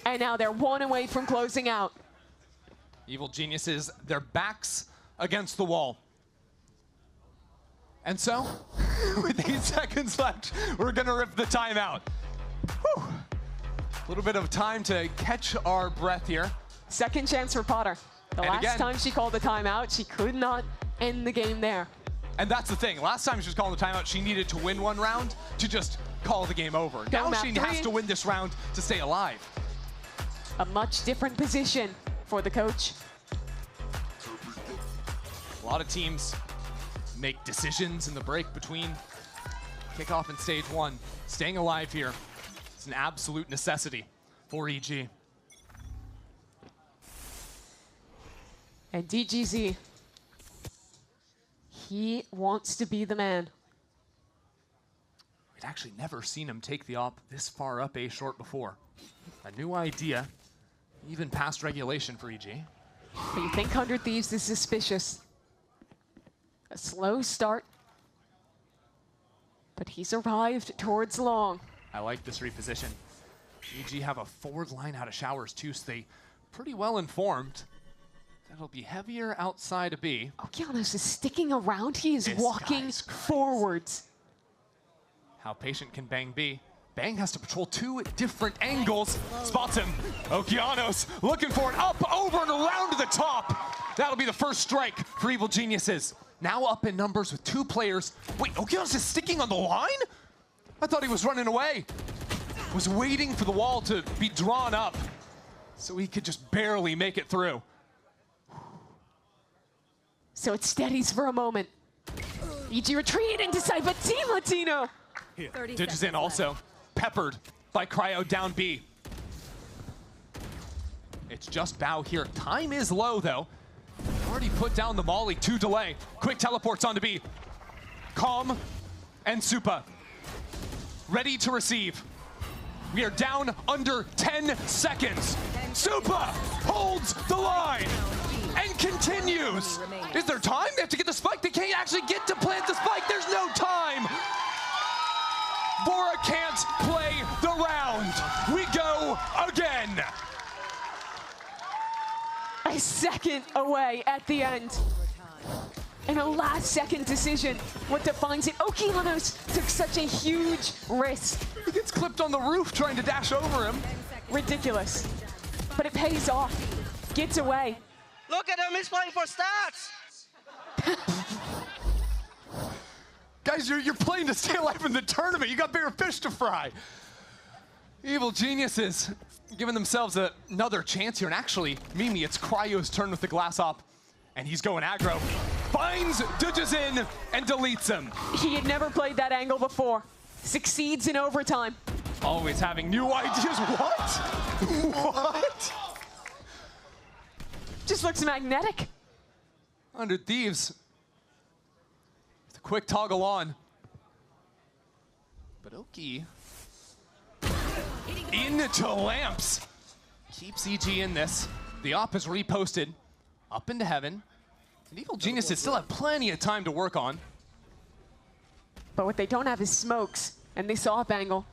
And now they're one away from closing out. Evil Geniuses, their backs against the wall. And so, with 8 seconds left, we're gonna rip the timeout. Whew. A little bit of time to catch our breath here. Second chance for Potter. The last again, time she called the timeout, she could not end the game there. And that's the thing. Last time she was calling the timeout, she needed to win one round to just call the game over. Now map she 3. has to win this round to stay alive. A much different position for the coach. A lot of teams make decisions in the break between kickoff and stage one. Staying alive here is an absolute necessity for EG. And DGZ, he wants to be the man. We'd actually never seen him take the op this far up A short before. A new idea, even past regulation for EG. But you think 100 Thieves is suspicious. A slow start, but he's arrived towards long. I like this reposition. EG have a forward line out of showers too, so they pretty well informed. That'll be heavier outside of B. Okeanos is sticking around. He is walking forwards. How patient can Bang be? Bang has to patrol two different angles. Spots him. Okeanos looking for it up, over, and around to the top. That'll be the first strike for Evil Geniuses. Now up in numbers with two players. Wait, Okeanos is sticking on the line? I thought he was running away. Was waiting for the wall to be drawn up so he could just barely make it through. So it steadies for a moment. EG retreat into side, but Team Latino. Ditches in also. Peppered by Cryo down B. It's just Bao here. Time is low though. Already put down the molly to delay. Quick teleports onto B. Calm and Supa ready to receive. We are down under 10 seconds. Supa holds the line and continues. Is there time? They have to get the spike. They can't actually get to plant the spike. There's no time. Bora can't play the round. We go again. A second away at the end. And a last-second decision, what defines it. Okeanos took such a huge risk. He gets clipped on the roof trying to dash over him. Ridiculous. But it pays off. Gets away. Look at him, he's playing for stats. Guys, you're playing to stay alive in the tournament. You got bigger fish to fry. Evil Geniuses giving themselves another chance here. And actually, Mimi, it's Cryo's turn with the glass op. And he's going aggro. Finds, ditches in, and deletes him. He had never played that angle before. Succeeds in overtime. Always having new ideas. What? What? Just looks magnetic. 100 Thieves. With a quick toggle on. But Oki into lamps. Keeps EG in this. The op is reposted up into heaven. And Evil Geniuses still have plenty of time to work on. But what they don't have is smokes. And this op angle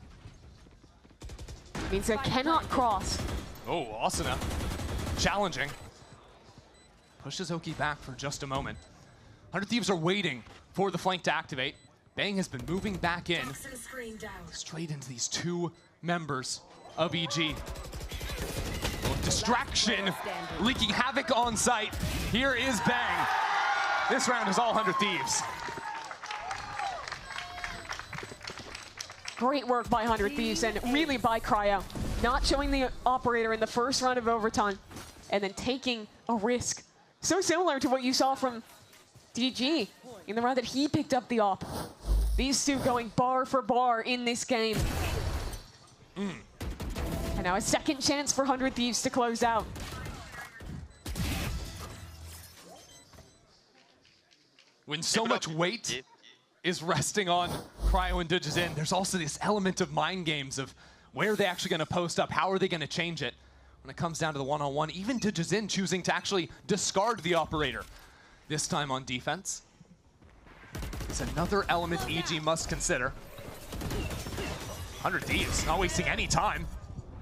means they cannot cross. Oh, Asuna. Challenging. Pushes Oki back for just a moment. 100 Thieves are waiting for the flank to activate. Bang has been moving back in. Straight into these two members of EG. Distraction, leaking havoc on site. Here is Bang. This round is all 100 Thieves. Great work by 100 Thieves and really by Cryo. Not showing the operator in the first round of overtime and then taking a risk. So similar to what you saw from DG in the round that he picked up the op. These two going bar for bar in this game. And now a second chance for 100 Thieves to close out. When so much weight is resting on Cryo and Ditches in, there's also this element of mind games of where are they actually going to post up? How are they going to change it? When it comes down to the one-on-one, even Ditches in choosing to actually discard the operator. This time on defense. It's another element EG must consider. 100 Thieves not wasting any time.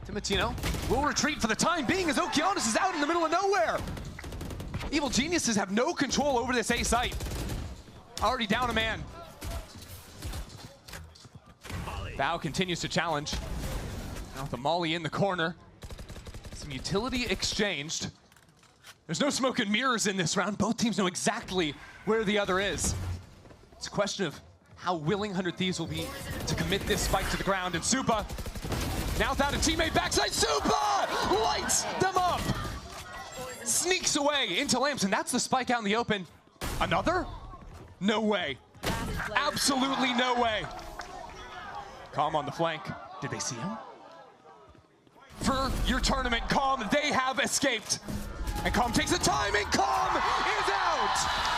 Timatino will retreat for the time being as Okeanos is out in the middle of nowhere. Evil Geniuses have no control over this A site. Already down a man. Bao continues to challenge. Now with the molly in the corner. Some utility exchanged. There's no smoke and mirrors in this round. Both teams know exactly where the other is. It's a question of how willing 100 Thieves will be to commit this spike to the ground. And Supa Now without a teammate, backside Super lights them up. Sneaks away into Lamps, and that's the spike out in the open. Another? No way. Absolutely no way. Calm on the flank. Did they see him? For your tournament, Calm, they have escaped. And Calm takes the time, and Calm is out.